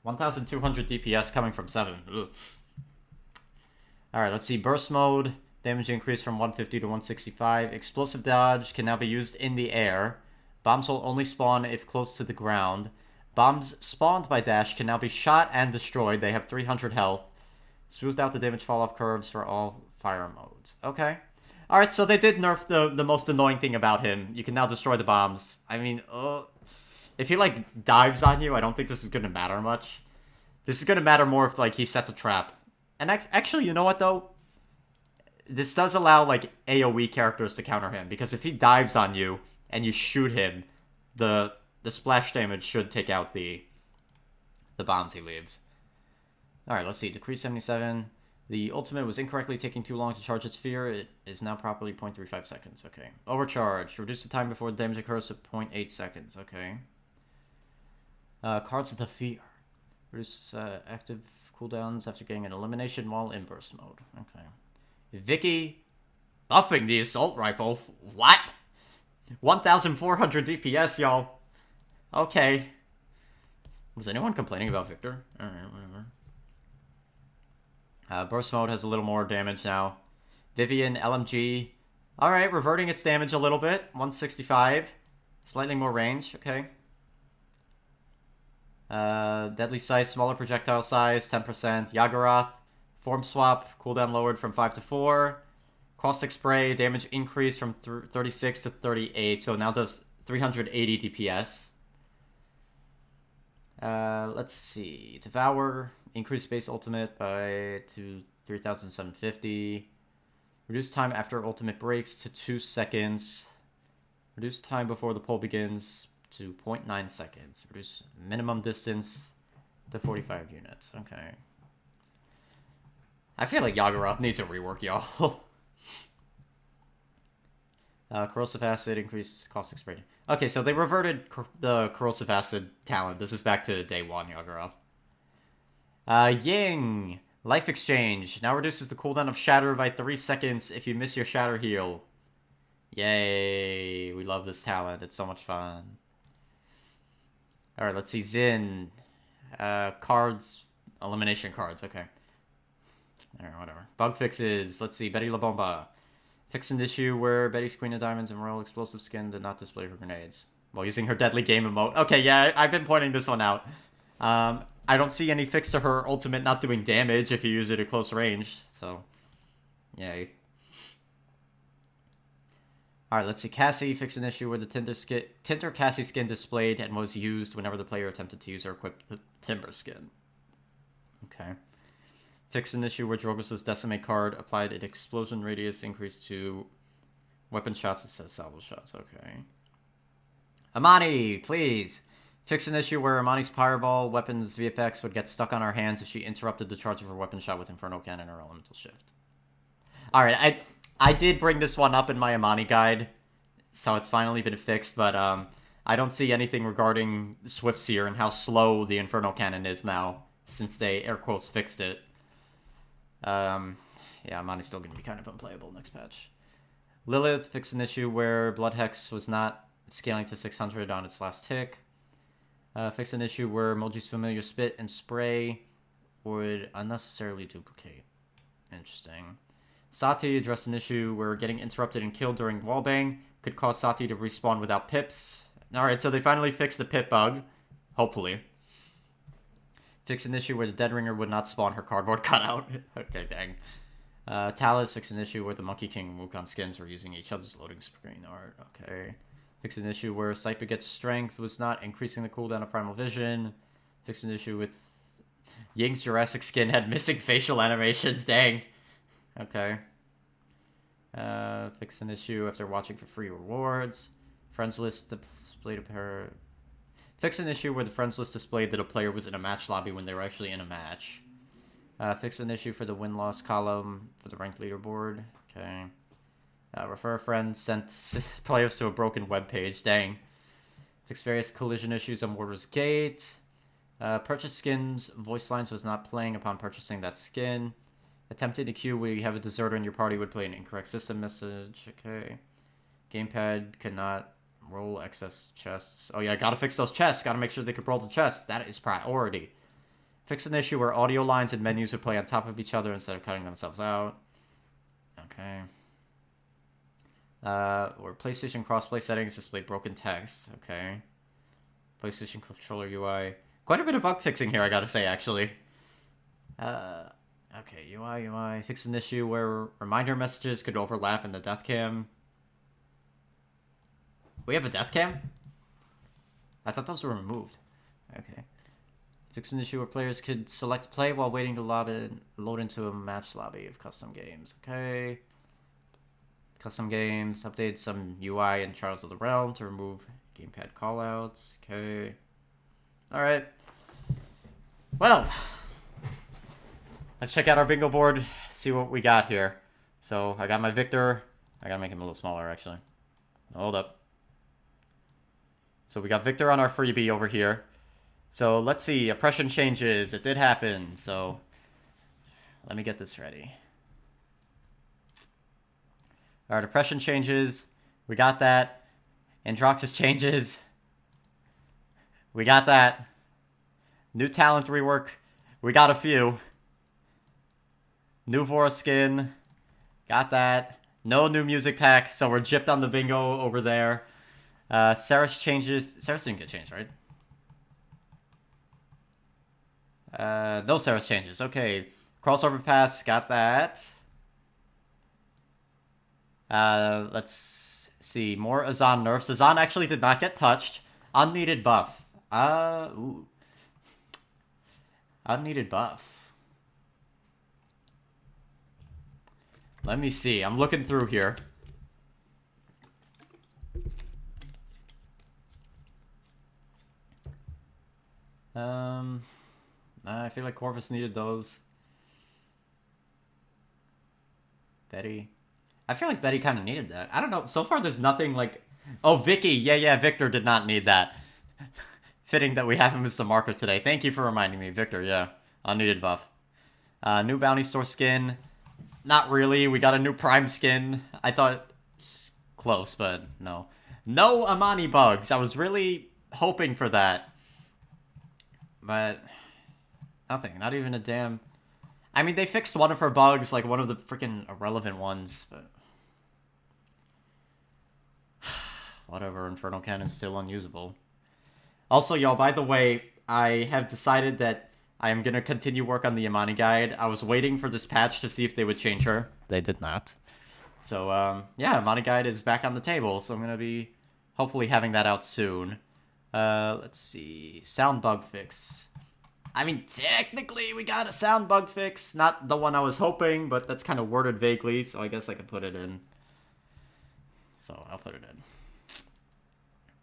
1,200 DPS coming from 7. Alright, let's see. Burst mode. Damage increase from 150 to 165. Explosive dodge can now be used in the air. Bombs will only spawn if close to the ground. Bombs spawned by dash can now be shot and destroyed. They have 300 health. Smooth out the damage fall-off curves for all fire modes. Okay. Alright, so they did nerf the most annoying thing about him. You can now destroy the bombs. I mean, if he, like, dives on you, I don't think this is going to matter much. This is going to matter more if, like, he sets a trap. And actually, you know what, though? This does allow, like, AoE characters to counter him. Because if he dives on you and you shoot him, the splash damage should take out the bombs he leaves. Alright, let's see. Decree 77. The ultimate was incorrectly taking too long to charge its sphere. It is now properly 0.35 seconds. Okay. Overcharged. Reduce the time before the damage occurs to 0.8 seconds. Okay. Cards of the Fear. Reduce active cooldowns after getting an elimination while in burst mode. Okay. Vicky. Buffing the assault rifle. What? 1,400 DPS, y'all. Okay. Was anyone complaining about Victor? Alright, whatever. Burst mode has a little more damage now. Vivian, LMG. Alright, reverting its damage a little bit. 165. Slightly more range, okay. Deadly Sight, smaller projectile size, 10%. Yagarath, form swap, cooldown lowered from 5 to 4. Caustic Spray, damage increased from 36 to 38, so now does 380 DPS. Let's see. Devour, increase base ultimate to 3,750. Reduce time after ultimate breaks to 2 seconds. Reduce time before the pull begins to 0.9 seconds. Reduce minimum distance to 45 units. Okay. I feel like Yagarath needs a rework, y'all. Corrosive Acid, increase caustic spray. Okay, so they reverted the Corrosive Acid talent. This is back to day 1, Yagarath. Ying! Life Exchange. Now reduces the cooldown of Shatter by 3 seconds if you miss your Shatter heal. Yay! We love this talent. It's so much fun. Alright, let's see. Xin. Cards. Elimination cards. Okay. Alright, whatever. Bug fixes. Let's see. Betty La Bomba. Fix an issue where Betty's Queen of Diamonds and Royal Explosive Skin did not display her grenades while using her deadly game emote. Okay, yeah, I've been pointing this one out. I don't see any fix to her ultimate not doing damage if you use it at close range, so yay. Alright, let's see. Cassie, fix an issue where the Tinder Cassie skin displayed and was used whenever the player attempted to use or equip the Timber skin. Okay. Fix an issue where Drogus' Decimate card applied an explosion radius increase to weapon shots instead of salvo shots. Okay. Imani, please! Fix an issue where Imani's Fireball weapon's VFX would get stuck on her hands if she interrupted the charge of her weapon shot with Inferno Cannon or Elemental Shift. Alright, I did bring this one up in my Imani guide, so it's finally been fixed, but I don't see anything regarding Swiftseer and how slow the Inferno Cannon is now, since they, air quotes, fixed it. Yeah, Imani's still going to be kind of unplayable next patch. Lilith, fix an issue where Blood Hex was not scaling to 600 on its last tick. Fix an issue where Moji's Familiar Spit and Spray would unnecessarily duplicate. Interesting. Sati addressed an issue where getting interrupted and killed during wallbang could cause Sati to respawn without pips. Alright, so they finally fixed the pip bug. Hopefully. Fix an issue where the Dead Ringer would not spawn her cardboard cutout. Okay, dang. Talus, fix an issue where the Monkey King and Wukong skins were using each other's loading screen art. Okay. Fix an issue where Sight Begets Strength was not increasing the cooldown of Primal Vision. Fix an issue with Ying's Jurassic skin had missing facial animations. Dang. Okay. Fix an issue after watching for free rewards. Friends list displayed a pair. Fix an issue where the friends list displayed that a player was in a match lobby when they were actually in a match. Fix an issue for the win-loss column for the ranked leaderboard. Okay. Refer a friend sent players to a broken web page. Dang. Fix various collision issues on Warder's Gate. Purchase skins. Voice lines was not playing upon purchasing that skin. Attempted to queue where you have a deserter in your party would play an incorrect system message. Okay. Gamepad cannot roll excess chests. Oh yeah, gotta fix those chests. Gotta make sure they can roll the chests. That is priority. Fix an issue where audio lines and menus would play on top of each other instead of cutting themselves out. Okay. Or PlayStation crossplay settings display broken text. Okay. PlayStation controller UI. Quite a bit of bug fixing here, I gotta say, actually. Okay, UI. Fix an issue where reminder messages could overlap in the death cam. We have a death cam? I thought those were removed. Okay. Fix an issue where players could select play while waiting to load into a match lobby of custom games. Okay. Custom games. Update some UI in Trials of the Realm to remove gamepad callouts. Okay. Alright. Well. Let's check out our bingo board. See what we got here. So, I got my Victor. I gotta make him a little smaller, actually. Hold up. So we got Victor on our freebie over here. So let's see, oppression changes. It did happen, so let me get this ready. Alright, oppression changes. We got that. Androxus changes. We got that. New talent rework. We got a few. New Vora skin. Got that. No new music pack, so we're gypped on the bingo over there. Saris changes. Saris didn't get changed, right? No Saris changes. Okay. Crossover pass, got that. Let's see. More Azan nerfs. Azan actually did not get touched. Unneeded buff. Ooh. Unneeded buff. Let me see. I'm looking through here. I feel like Corvus needed those. Betty. I feel like Betty kind of needed that. I don't know. So far, there's nothing like... Oh, Vicky. Yeah, Victor did not need that. Fitting that we have him as the marker today. Thank you for reminding me, Victor. Yeah, unneeded buff. New bounty store skin. Not really. We got a new prime skin. I thought... Close, but no. No Imani bugs. I was really hoping for that. But nothing. Not even a damn... I mean, they fixed one of her bugs, like one of the freaking irrelevant ones, but... Whatever, Infernal Cannon's still unusable. Also, y'all, by the way, I have decided that I am going to continue work on the Imani guide. I was waiting for this patch to see if they would change her. They did not. So, yeah, Imani guide is back on the table, so I'm going to be hopefully having that out soon. Let's see. Sound bug fix. I mean, technically, we got a sound bug fix. Not the one I was hoping, but that's kind of worded vaguely, so I guess I could put it in. So, I'll put it in.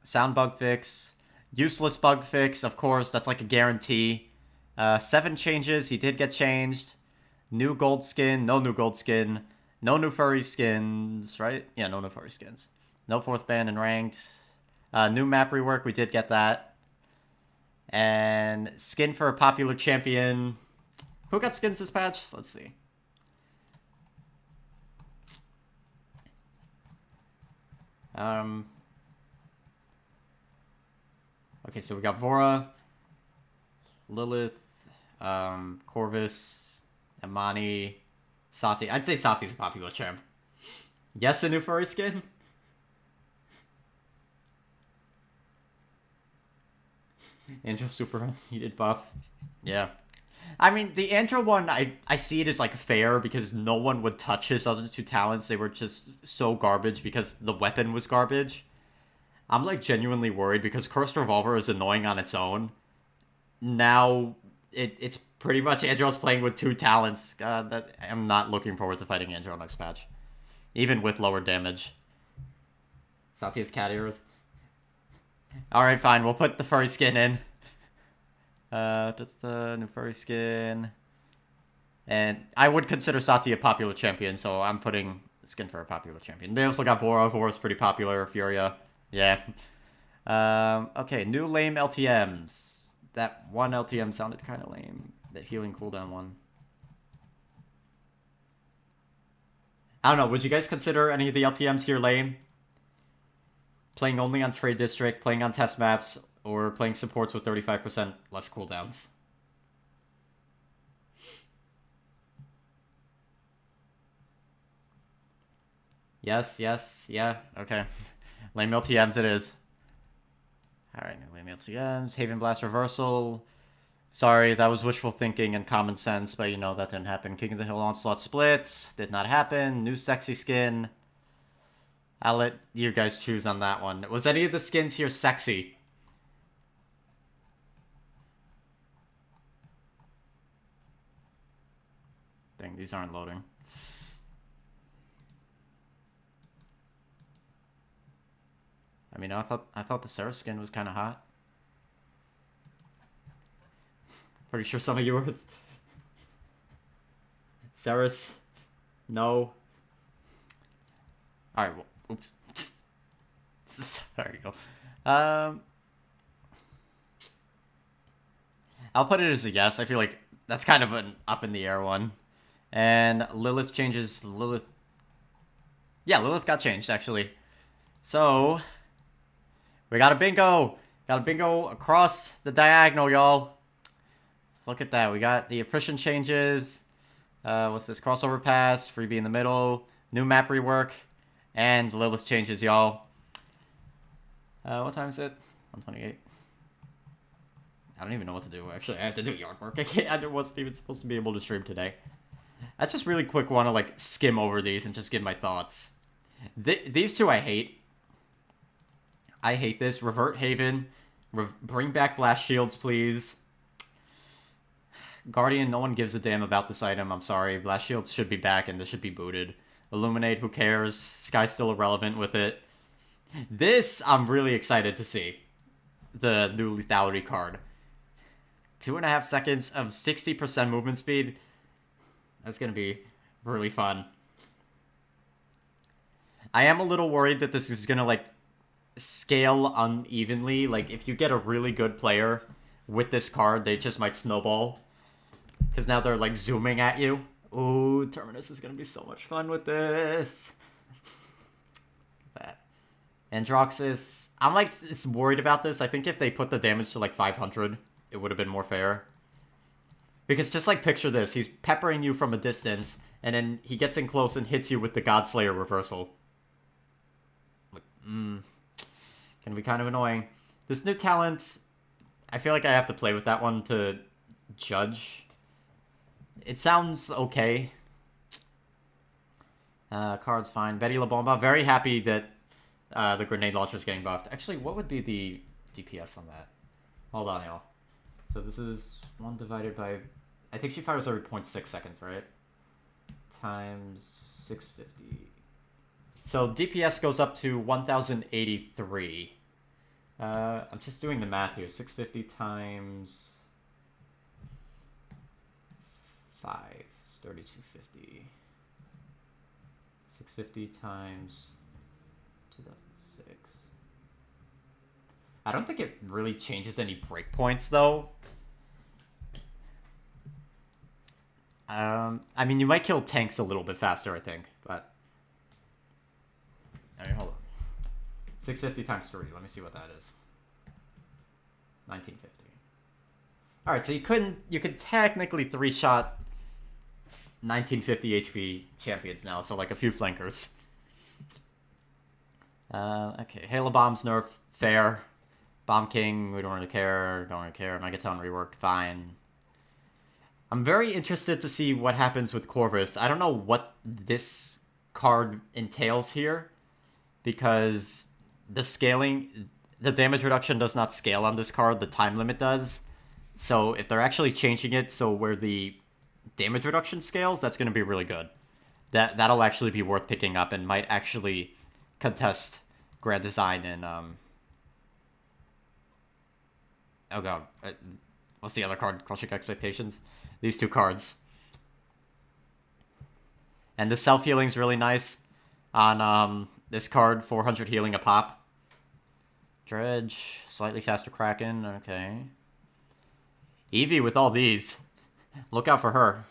Sound bug fix. Useless bug fix, of course, that's like a guarantee. 7 changes, he did get changed. New gold skin, no new gold skin. No new furry skins, right? Yeah, no new furry skins. No 4th band and ranked. New map rework, we did get that. And skin for a popular champion. Who got skins this patch? Let's see. Okay, so we got Vora, Lilith, Corvus, Imani, Sati. I'd say Sati's a popular champ. Yes, a new furry skin? Angel super needed buff. Yeah. I mean, the Andro one, I see it as, like, fair because no one would touch his other 2 talents. They were just so garbage because the weapon was garbage. I'm, like, genuinely worried because Cursed Revolver is annoying on its own. Now, it's pretty much Andro's playing with 2 talents. I'm not looking forward to fighting Andro next patch. Even with lower damage. Satia's cat ears. Alright, fine. We'll put the furry skin in. That's the new furry skin. And I would consider Sati a popular champion, so I'm putting skin for a popular champion. They also got Vora. Vora's pretty popular. Furia. Yeah. Okay, new lame LTMs. That one LTM sounded kind of lame. That healing cooldown one. I don't know. Would you guys consider any of the LTMs here lame? Playing only on Trade District, playing on test maps, or playing supports with 35% less cooldowns? Yes, yes, yeah, okay. Lame LTMs it is. Alright, new lame LTMs. Haven Blast Reversal. Sorry, that was wishful thinking and common sense, but you know that didn't happen. King of the Hill Onslaught Split. Did not happen. New sexy skin. I'll let you guys choose on that one. Was any of the skins here sexy? Dang, these aren't loading. I mean, I thought the Sarah skin was kind of hot. Pretty sure some of you were... Sarah's? No. Alright, well, oops. There you go. I'll put it as a yes. I feel like that's kind of an up in the air one. And Lilith changes... Lilith... Yeah, Lilith got changed, actually. So... we got a bingo! Got a bingo across the diagonal, y'all. Look at that. We got the oppression changes. What's this? Crossover pass. Freebie in the middle. New map rework. And Lilith changes, y'all. What time is it? 1:28. I don't even know what to do. Actually, I have to do yard work. I wasn't even supposed to be able to stream today. I just really quick want to like skim over these and just give my thoughts. These two I hate. I hate this. Revert Haven. Bring back Blast Shields, please. Guardian, no one gives a damn about this item. I'm sorry. Blast Shields should be back and this should be booted. Illuminate, who cares? Sky's still irrelevant with it. This, I'm really excited to see. The new lethality card. 2.5 seconds of 60% movement speed. That's going to be really fun. I am a little worried that this is going to, like, scale unevenly. Like, if you get a really good player with this card, they just might snowball. Because now they're, like, zooming at you. Ooh, Terminus is going to be so much fun with this. That. Androxus. I'm, like, worried about this. I think if they put the damage to, like, 500, it would have been more fair. Because just, like, picture this. He's peppering you from a distance, and then he gets in close and hits you with the Godslayer reversal. Like, can be kind of annoying. This new talent, I feel like I have to play with that one to judge. It sounds okay. Card's fine. Betty La Bomba, very happy that the grenade launcher is getting buffed. Actually, what would be the DPS on that? Hold on, y'all. So this is 1 divided by... I think she fires every 0.6 seconds, right? Times 650. So DPS goes up to 1083. I'm just doing the math here. 650 times 5 is 3250. 650 times 2006. I don't think it really changes any breakpoints, though. I mean, you might kill tanks a little bit faster, I think, but... I mean, hold on. 650 times 3. Let me see what that is. 1950. Alright, so you could technically 3-shot 1950 HP champions now, so like a few flankers. Okay, Halo Bomb's nerf, fair. Bomb King, we don't really care, Megaton reworked, fine. I'm very interested to see what happens with Corvus. I don't know what this card entails here, because the scaling, the damage reduction does not scale on this card, the time limit does. So if they're actually changing it so where the damage reduction scales, that's going to be really good. That'll actually be worth picking up and might actually contest Grand Design and, oh god, what's the other card? Crushing Expectations? These two cards. And the self-healing's really nice on this card, 400 healing a pop. Dredge, slightly faster Kraken, okay. Eevee with all these. Look out for her.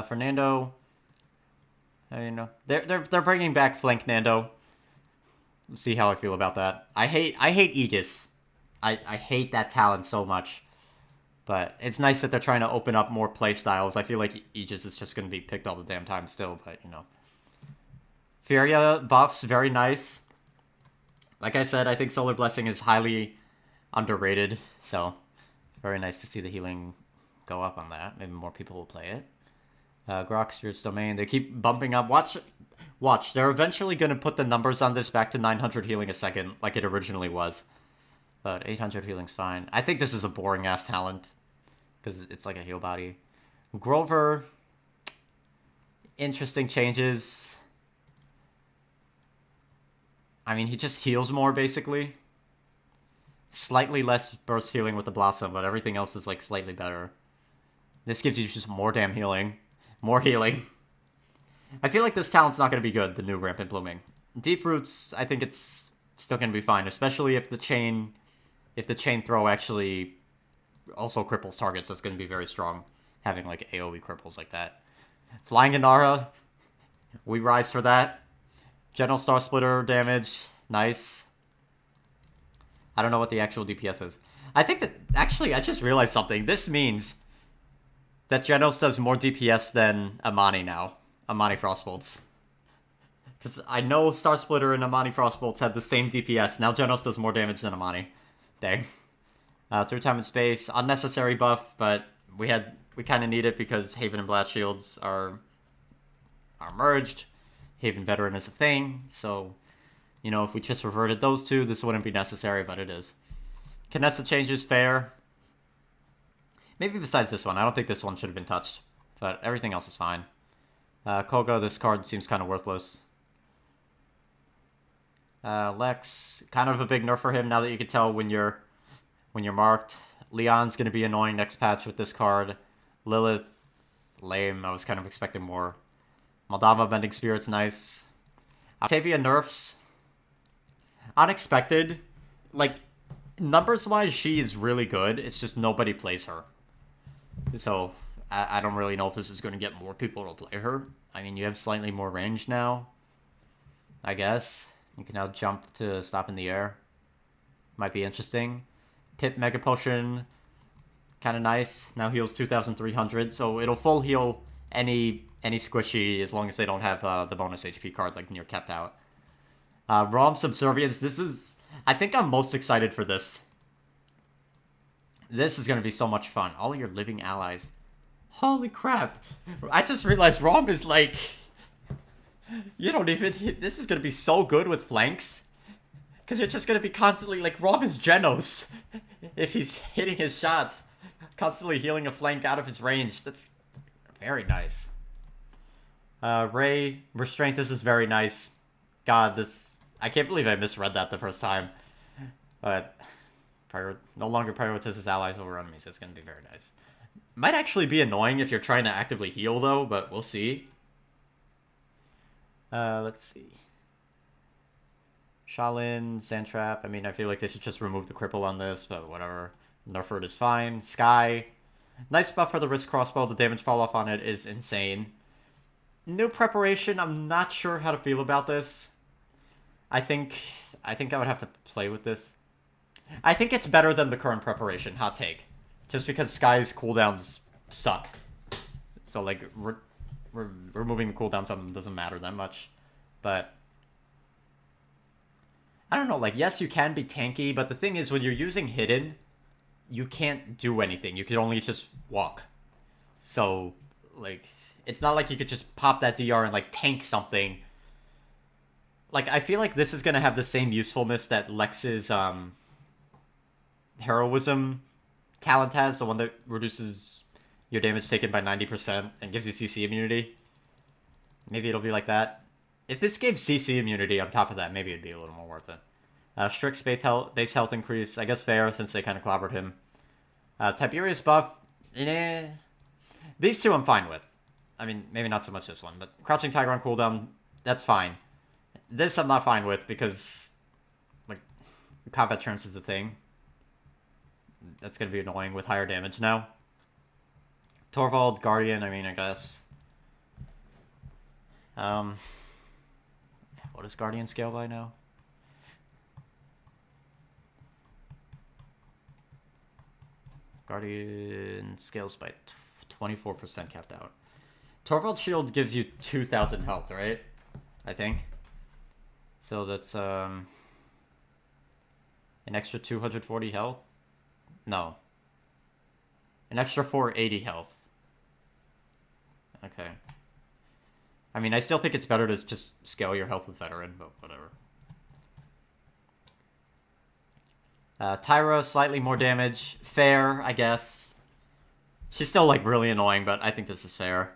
Fernando, you know, they're bringing back Flank Nando. Let's see how I feel about that. I hate Aegis. I hate that talent so much. But it's nice that they're trying to open up more playstyles. I feel like Aegis is just going to be picked all the damn time still, but, you know. Furia buffs, very nice. Like I said, I think Solar Blessing is highly underrated, so very nice to see the healing go up on that. Maybe more people will play it. Grok, Spirit's Domain, they keep bumping up. Watch, they're eventually going to put the numbers on this back to 900 healing a second, like it originally was. But 800 healing's fine. I think this is a boring-ass talent, because it's like a heal body. Grover, interesting changes. I mean, he just heals more, basically. Slightly less burst healing with the Blossom, but everything else is, like, slightly better. This gives you just more damn healing. More healing. I feel like this talent's not going to be good, the new Rampant Blooming. Deep Roots, I think it's still going to be fine, especially if the chain throw actually also cripples targets. That's going to be very strong, having, like, AoE cripples like that. Flying Inara, we rise for that. General Star Splitter damage, nice. I don't know what the actual DPS is. I think that, actually, I just realized something. This means that Genos does more DPS than Imani now. Imani Frostbolts. Because I know Star Splitter and Imani Frostbolts had the same DPS. Now Genos does more damage than Imani. Dang. Through time and space, unnecessary buff, but we kind of need it because Haven and Blast Shields are merged. Haven Veteran is a thing, so, you know, if we just reverted those two, this wouldn't be necessary, but it is. Canessa changes, fair. Maybe besides this one. I don't think this one should have been touched, but everything else is fine. Koga, this card seems kind of worthless. Lex, kind of a big nerf for him now that you can tell when you're marked. Leon's going to be annoying next patch with this card. Lilith, lame. I was kind of expecting more. Moldava, Bending Spirit's nice. Octavia nerfs. Unexpected. Like, numbers-wise, she is really good. It's just nobody plays her. So, I don't really know if this is going to get more people to play her. I mean, you have slightly more range now. I guess. You can now jump to stop in the air. Might be interesting. Pip Mega Potion. Kind of nice. Now heals 2,300. So, it'll full heal any squishy as long as they don't have the bonus HP card like near kept out. ROM Subservience, this is... I think I'm most excited for this. This is going to be so much fun. All your living allies. Holy crap. I just realized ROM is like... You don't even... This is going to be so good with flanks. Because you're just going to be constantly... Like, ROM is Genos. If he's hitting his shots. Constantly healing a flank out of his range. That's very nice. Ray, Restraint, this is very nice. God, this... I can't believe I misread that the first time. But... no longer prioritizes allies over enemies. That's going to be very nice. Might actually be annoying if you're trying to actively heal, though, but we'll see. Let's see. Shaolin, Sandtrap. I mean, I feel like they should just remove the cripple on this, but whatever. Nerford is fine. Sky. Nice buff for the wrist crossbow. The damage fall off on it is insane. New preparation. I'm not sure how to feel about this. I think I would have to play with this. I think it's better than the current preparation. Hot take. Just because Sky's cooldowns suck. So, like, removing the cooldowns on them doesn't matter that much. But I don't know. Like, yes, you can be tanky, but the thing is, when you're using Hidden, you can't do anything. You can only just walk. So, like, it's not like you could just pop that DR and, like, tank something. Like, I feel like this is going to have the same usefulness that Lex's, Heroism talent has, the one that reduces your damage taken by 90% and gives you CC immunity. Maybe it'll be like that. If this gave CC immunity on top of that, maybe it'd be a little more worth it. Strict base health increase, I guess fair since they kind of clobbered him. Tiberius buff, these two I'm fine with. I mean, maybe not so much this one, but Crouching Tiger on cooldown, that's fine. This I'm not fine with because, like, combat terms is a thing. That's going to be annoying with higher damage now. Torvald Guardian, I mean, I guess. What does Guardian scale by now? Guardian scales by 24% capped out. Torvald Shield gives you 2,000 health, right? I think. So that's an extra 240 health? No. An extra 480 health. Okay. I mean, I still think it's better to just scale your health with Veteran, but whatever. Tyros, slightly more damage. Fair, I guess. She's still, like, really annoying, but I think this is fair.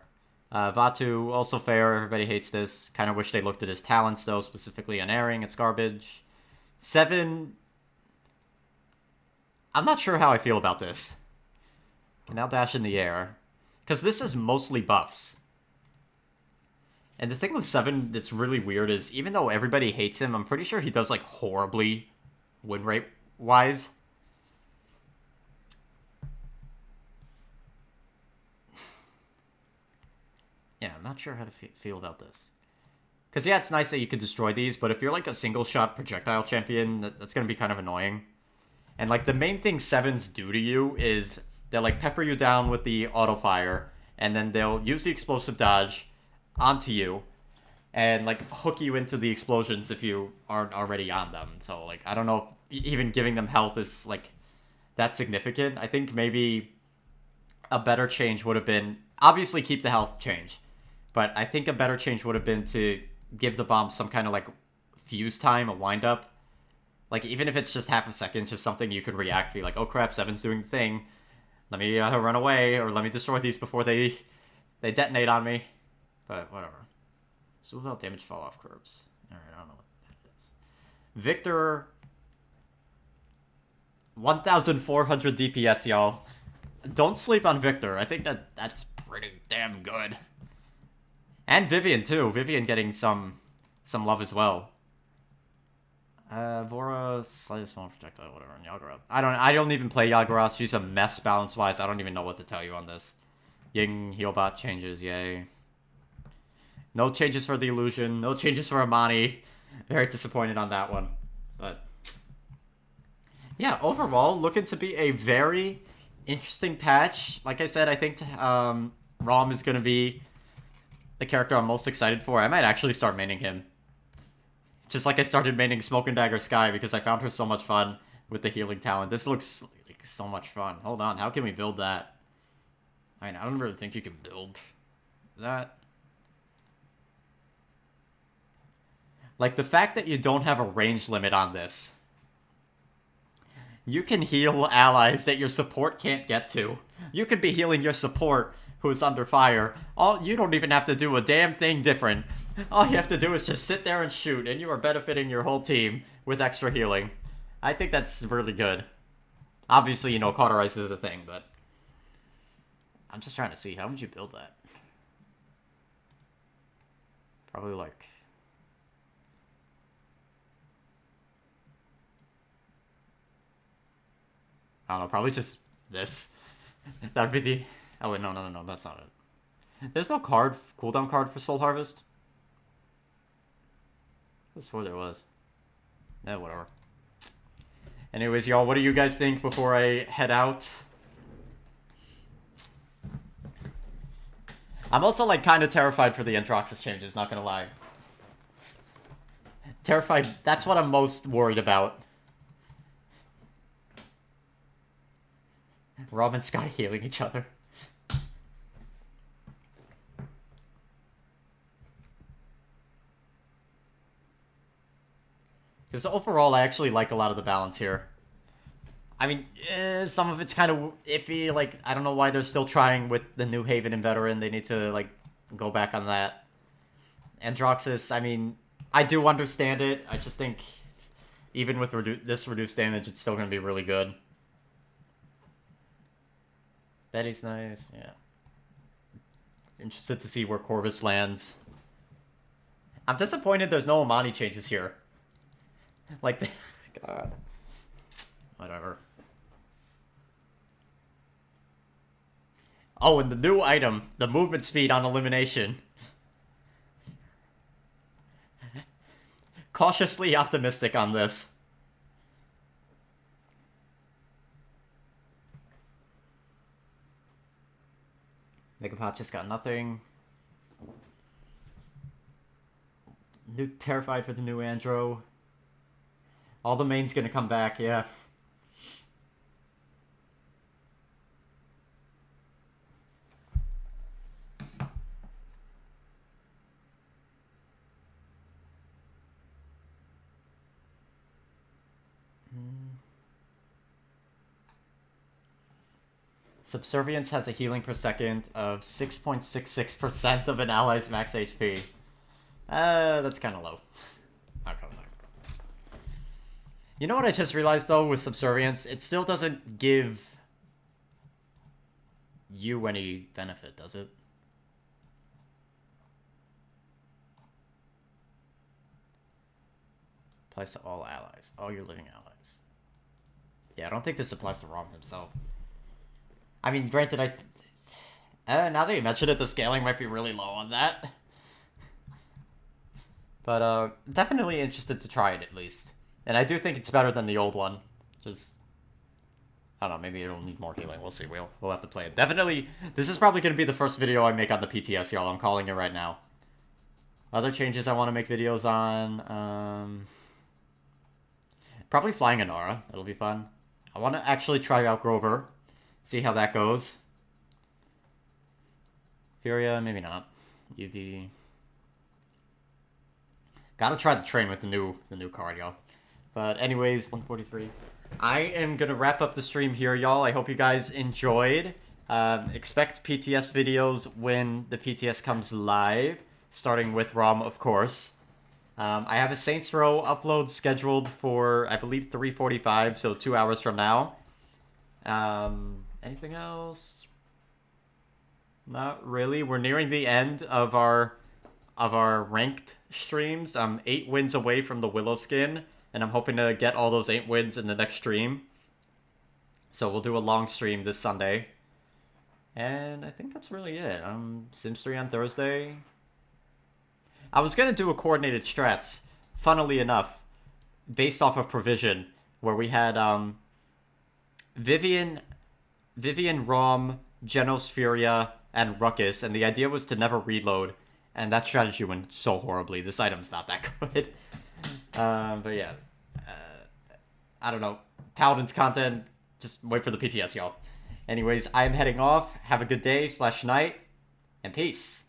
Vatu, also fair. Everybody hates this. Kind of wish they looked at his talents, though, specifically unerring. It's garbage. 7. I'm not sure how I feel about this. Can now dash in the air. Because this is mostly buffs. And the thing with 7 that's really weird is, even though everybody hates him, I'm pretty sure he does, like, horribly win rate-wise. Yeah, I'm not sure how to feel about this. Because, yeah, it's nice that you can destroy these, but if you're, like, a single-shot projectile champion, that's going to be kind of annoying. And, like, the main thing 7s do to you is they'll, like, pepper you down with the auto-fire, and then they'll use the explosive dodge onto you, and, like, hook you into the explosions if you aren't already on them. So, like, I don't know if even giving them health is, like, that significant. I think maybe a better change would have been... Obviously, keep the health change. But I think a better change would have been to give the bomb some kind of, like, fuse time, a wind-up. Like, even if it's just half a second, just something you could react to, be like, oh crap, 7's doing the thing. Let me run away, or let me destroy these before they detonate on me. But, whatever. So without damage fall-off curves. Alright, I don't know what that is. Victor... 1,400 DPS, y'all. Don't sleep on Victor. I think that's pretty damn good. And Vivian, too. Vivian getting some love as well. Vora, slightly small projectile, whatever, and Yagura. I don't even play Yagura. She's a mess balance-wise. I don't even know what to tell you on this. Ying Healbot changes, yay. No changes for the Illusion. No changes for Imani. Very disappointed on that one. But, yeah, overall, looking to be a very interesting patch. Like I said, I think Rom is going to be the character I'm most excited for. I might actually start maining him. Just like I started maining Smoke and Dagger Sky because I found her so much fun with the healing talent. This looks like so much fun. Hold on, how can we build that? I mean, I don't really think you can build that. Like, the fact that you don't have a range limit on this. You can heal allies that your support can't get to. You could be healing your support who's under fire. You don't even have to do a damn thing different. All you have to do is just sit there and shoot, and you are benefiting your whole team with extra healing. I think that's really good. Obviously, you know, Cauterize is a thing, but... I'm just trying to see, how would you build that? Probably like... I don't know, probably just this. That would be the... Oh wait, no, that's not it. There's no cooldown card for Soul Harvest? I swore there was. Eh, whatever. Anyways, y'all, what do you guys think before I head out? I'm also, like, kind of terrified for the Androxus changes, not gonna lie. Terrified, that's what I'm most worried about. Rob and Sky healing each other. Because overall, I actually like a lot of the balance here. I mean, some of it's kind of iffy. Like, I don't know why they're still trying with the New Haven and Veteran. They need to, like, go back on that. Androxus, I mean, I do understand it. I just think, even with this reduced damage, it's still going to be really good. Betty's nice, yeah. Interested to see where Corvus lands. I'm disappointed there's no Imani changes here. Like, God. Whatever. Oh, and the new item, the movement speed on elimination. Cautiously optimistic on this. Megapod just got nothing. New terrified for the new Andro. All the main's gonna come back, yeah. Subservience has a healing per second of 6.66% of an ally's max HP. That's kind of low. Not gonna lie. You know what I just realized though with Subservience? It still doesn't give you any benefit, does it? Applies to all allies. All your living allies. Yeah, I don't think this applies to Rom himself. I mean, granted, now that you mention it, the scaling might be really low on that. But, definitely interested to try it, at least. And I do think it's better than the old one. Just, I don't know, maybe it'll need more healing. We'll see. We'll have to play it. Definitely, this is probably going to be the first video I make on the PTS, y'all. I'm calling it right now. Other changes I want to make videos on, probably flying an aura. It'll be fun. I want to actually try out Grover. See how that goes. Furia, maybe not. UV. Gotta try the train with the new card, y'all. But anyways, 143. I am gonna wrap up the stream here, y'all. I hope you guys enjoyed. Expect PTS videos when the PTS comes live, starting with ROM, of course. I have a Saints Row upload scheduled for, I believe, 3:45, so 2 hours from now. Anything else? Not really. We're nearing the end of our ranked streams. I'm 8 wins away from the Willow skin, and I'm hoping to get all those 8 wins in the next stream. So we'll do a long stream this Sunday. And I think that's really it. Sims 3 on Thursday. I was gonna do a coordinated strats, funnily enough, based off of Provision, where we had Vivian, Rom, Genos Furia, and Ruckus, and the idea was to never reload, and that strategy went so horribly. This item's not that good. But yeah. I don't know. Paladins content, just wait for the PTS, y'all. Anyways, I'm heading off. Have a good day / night, and peace.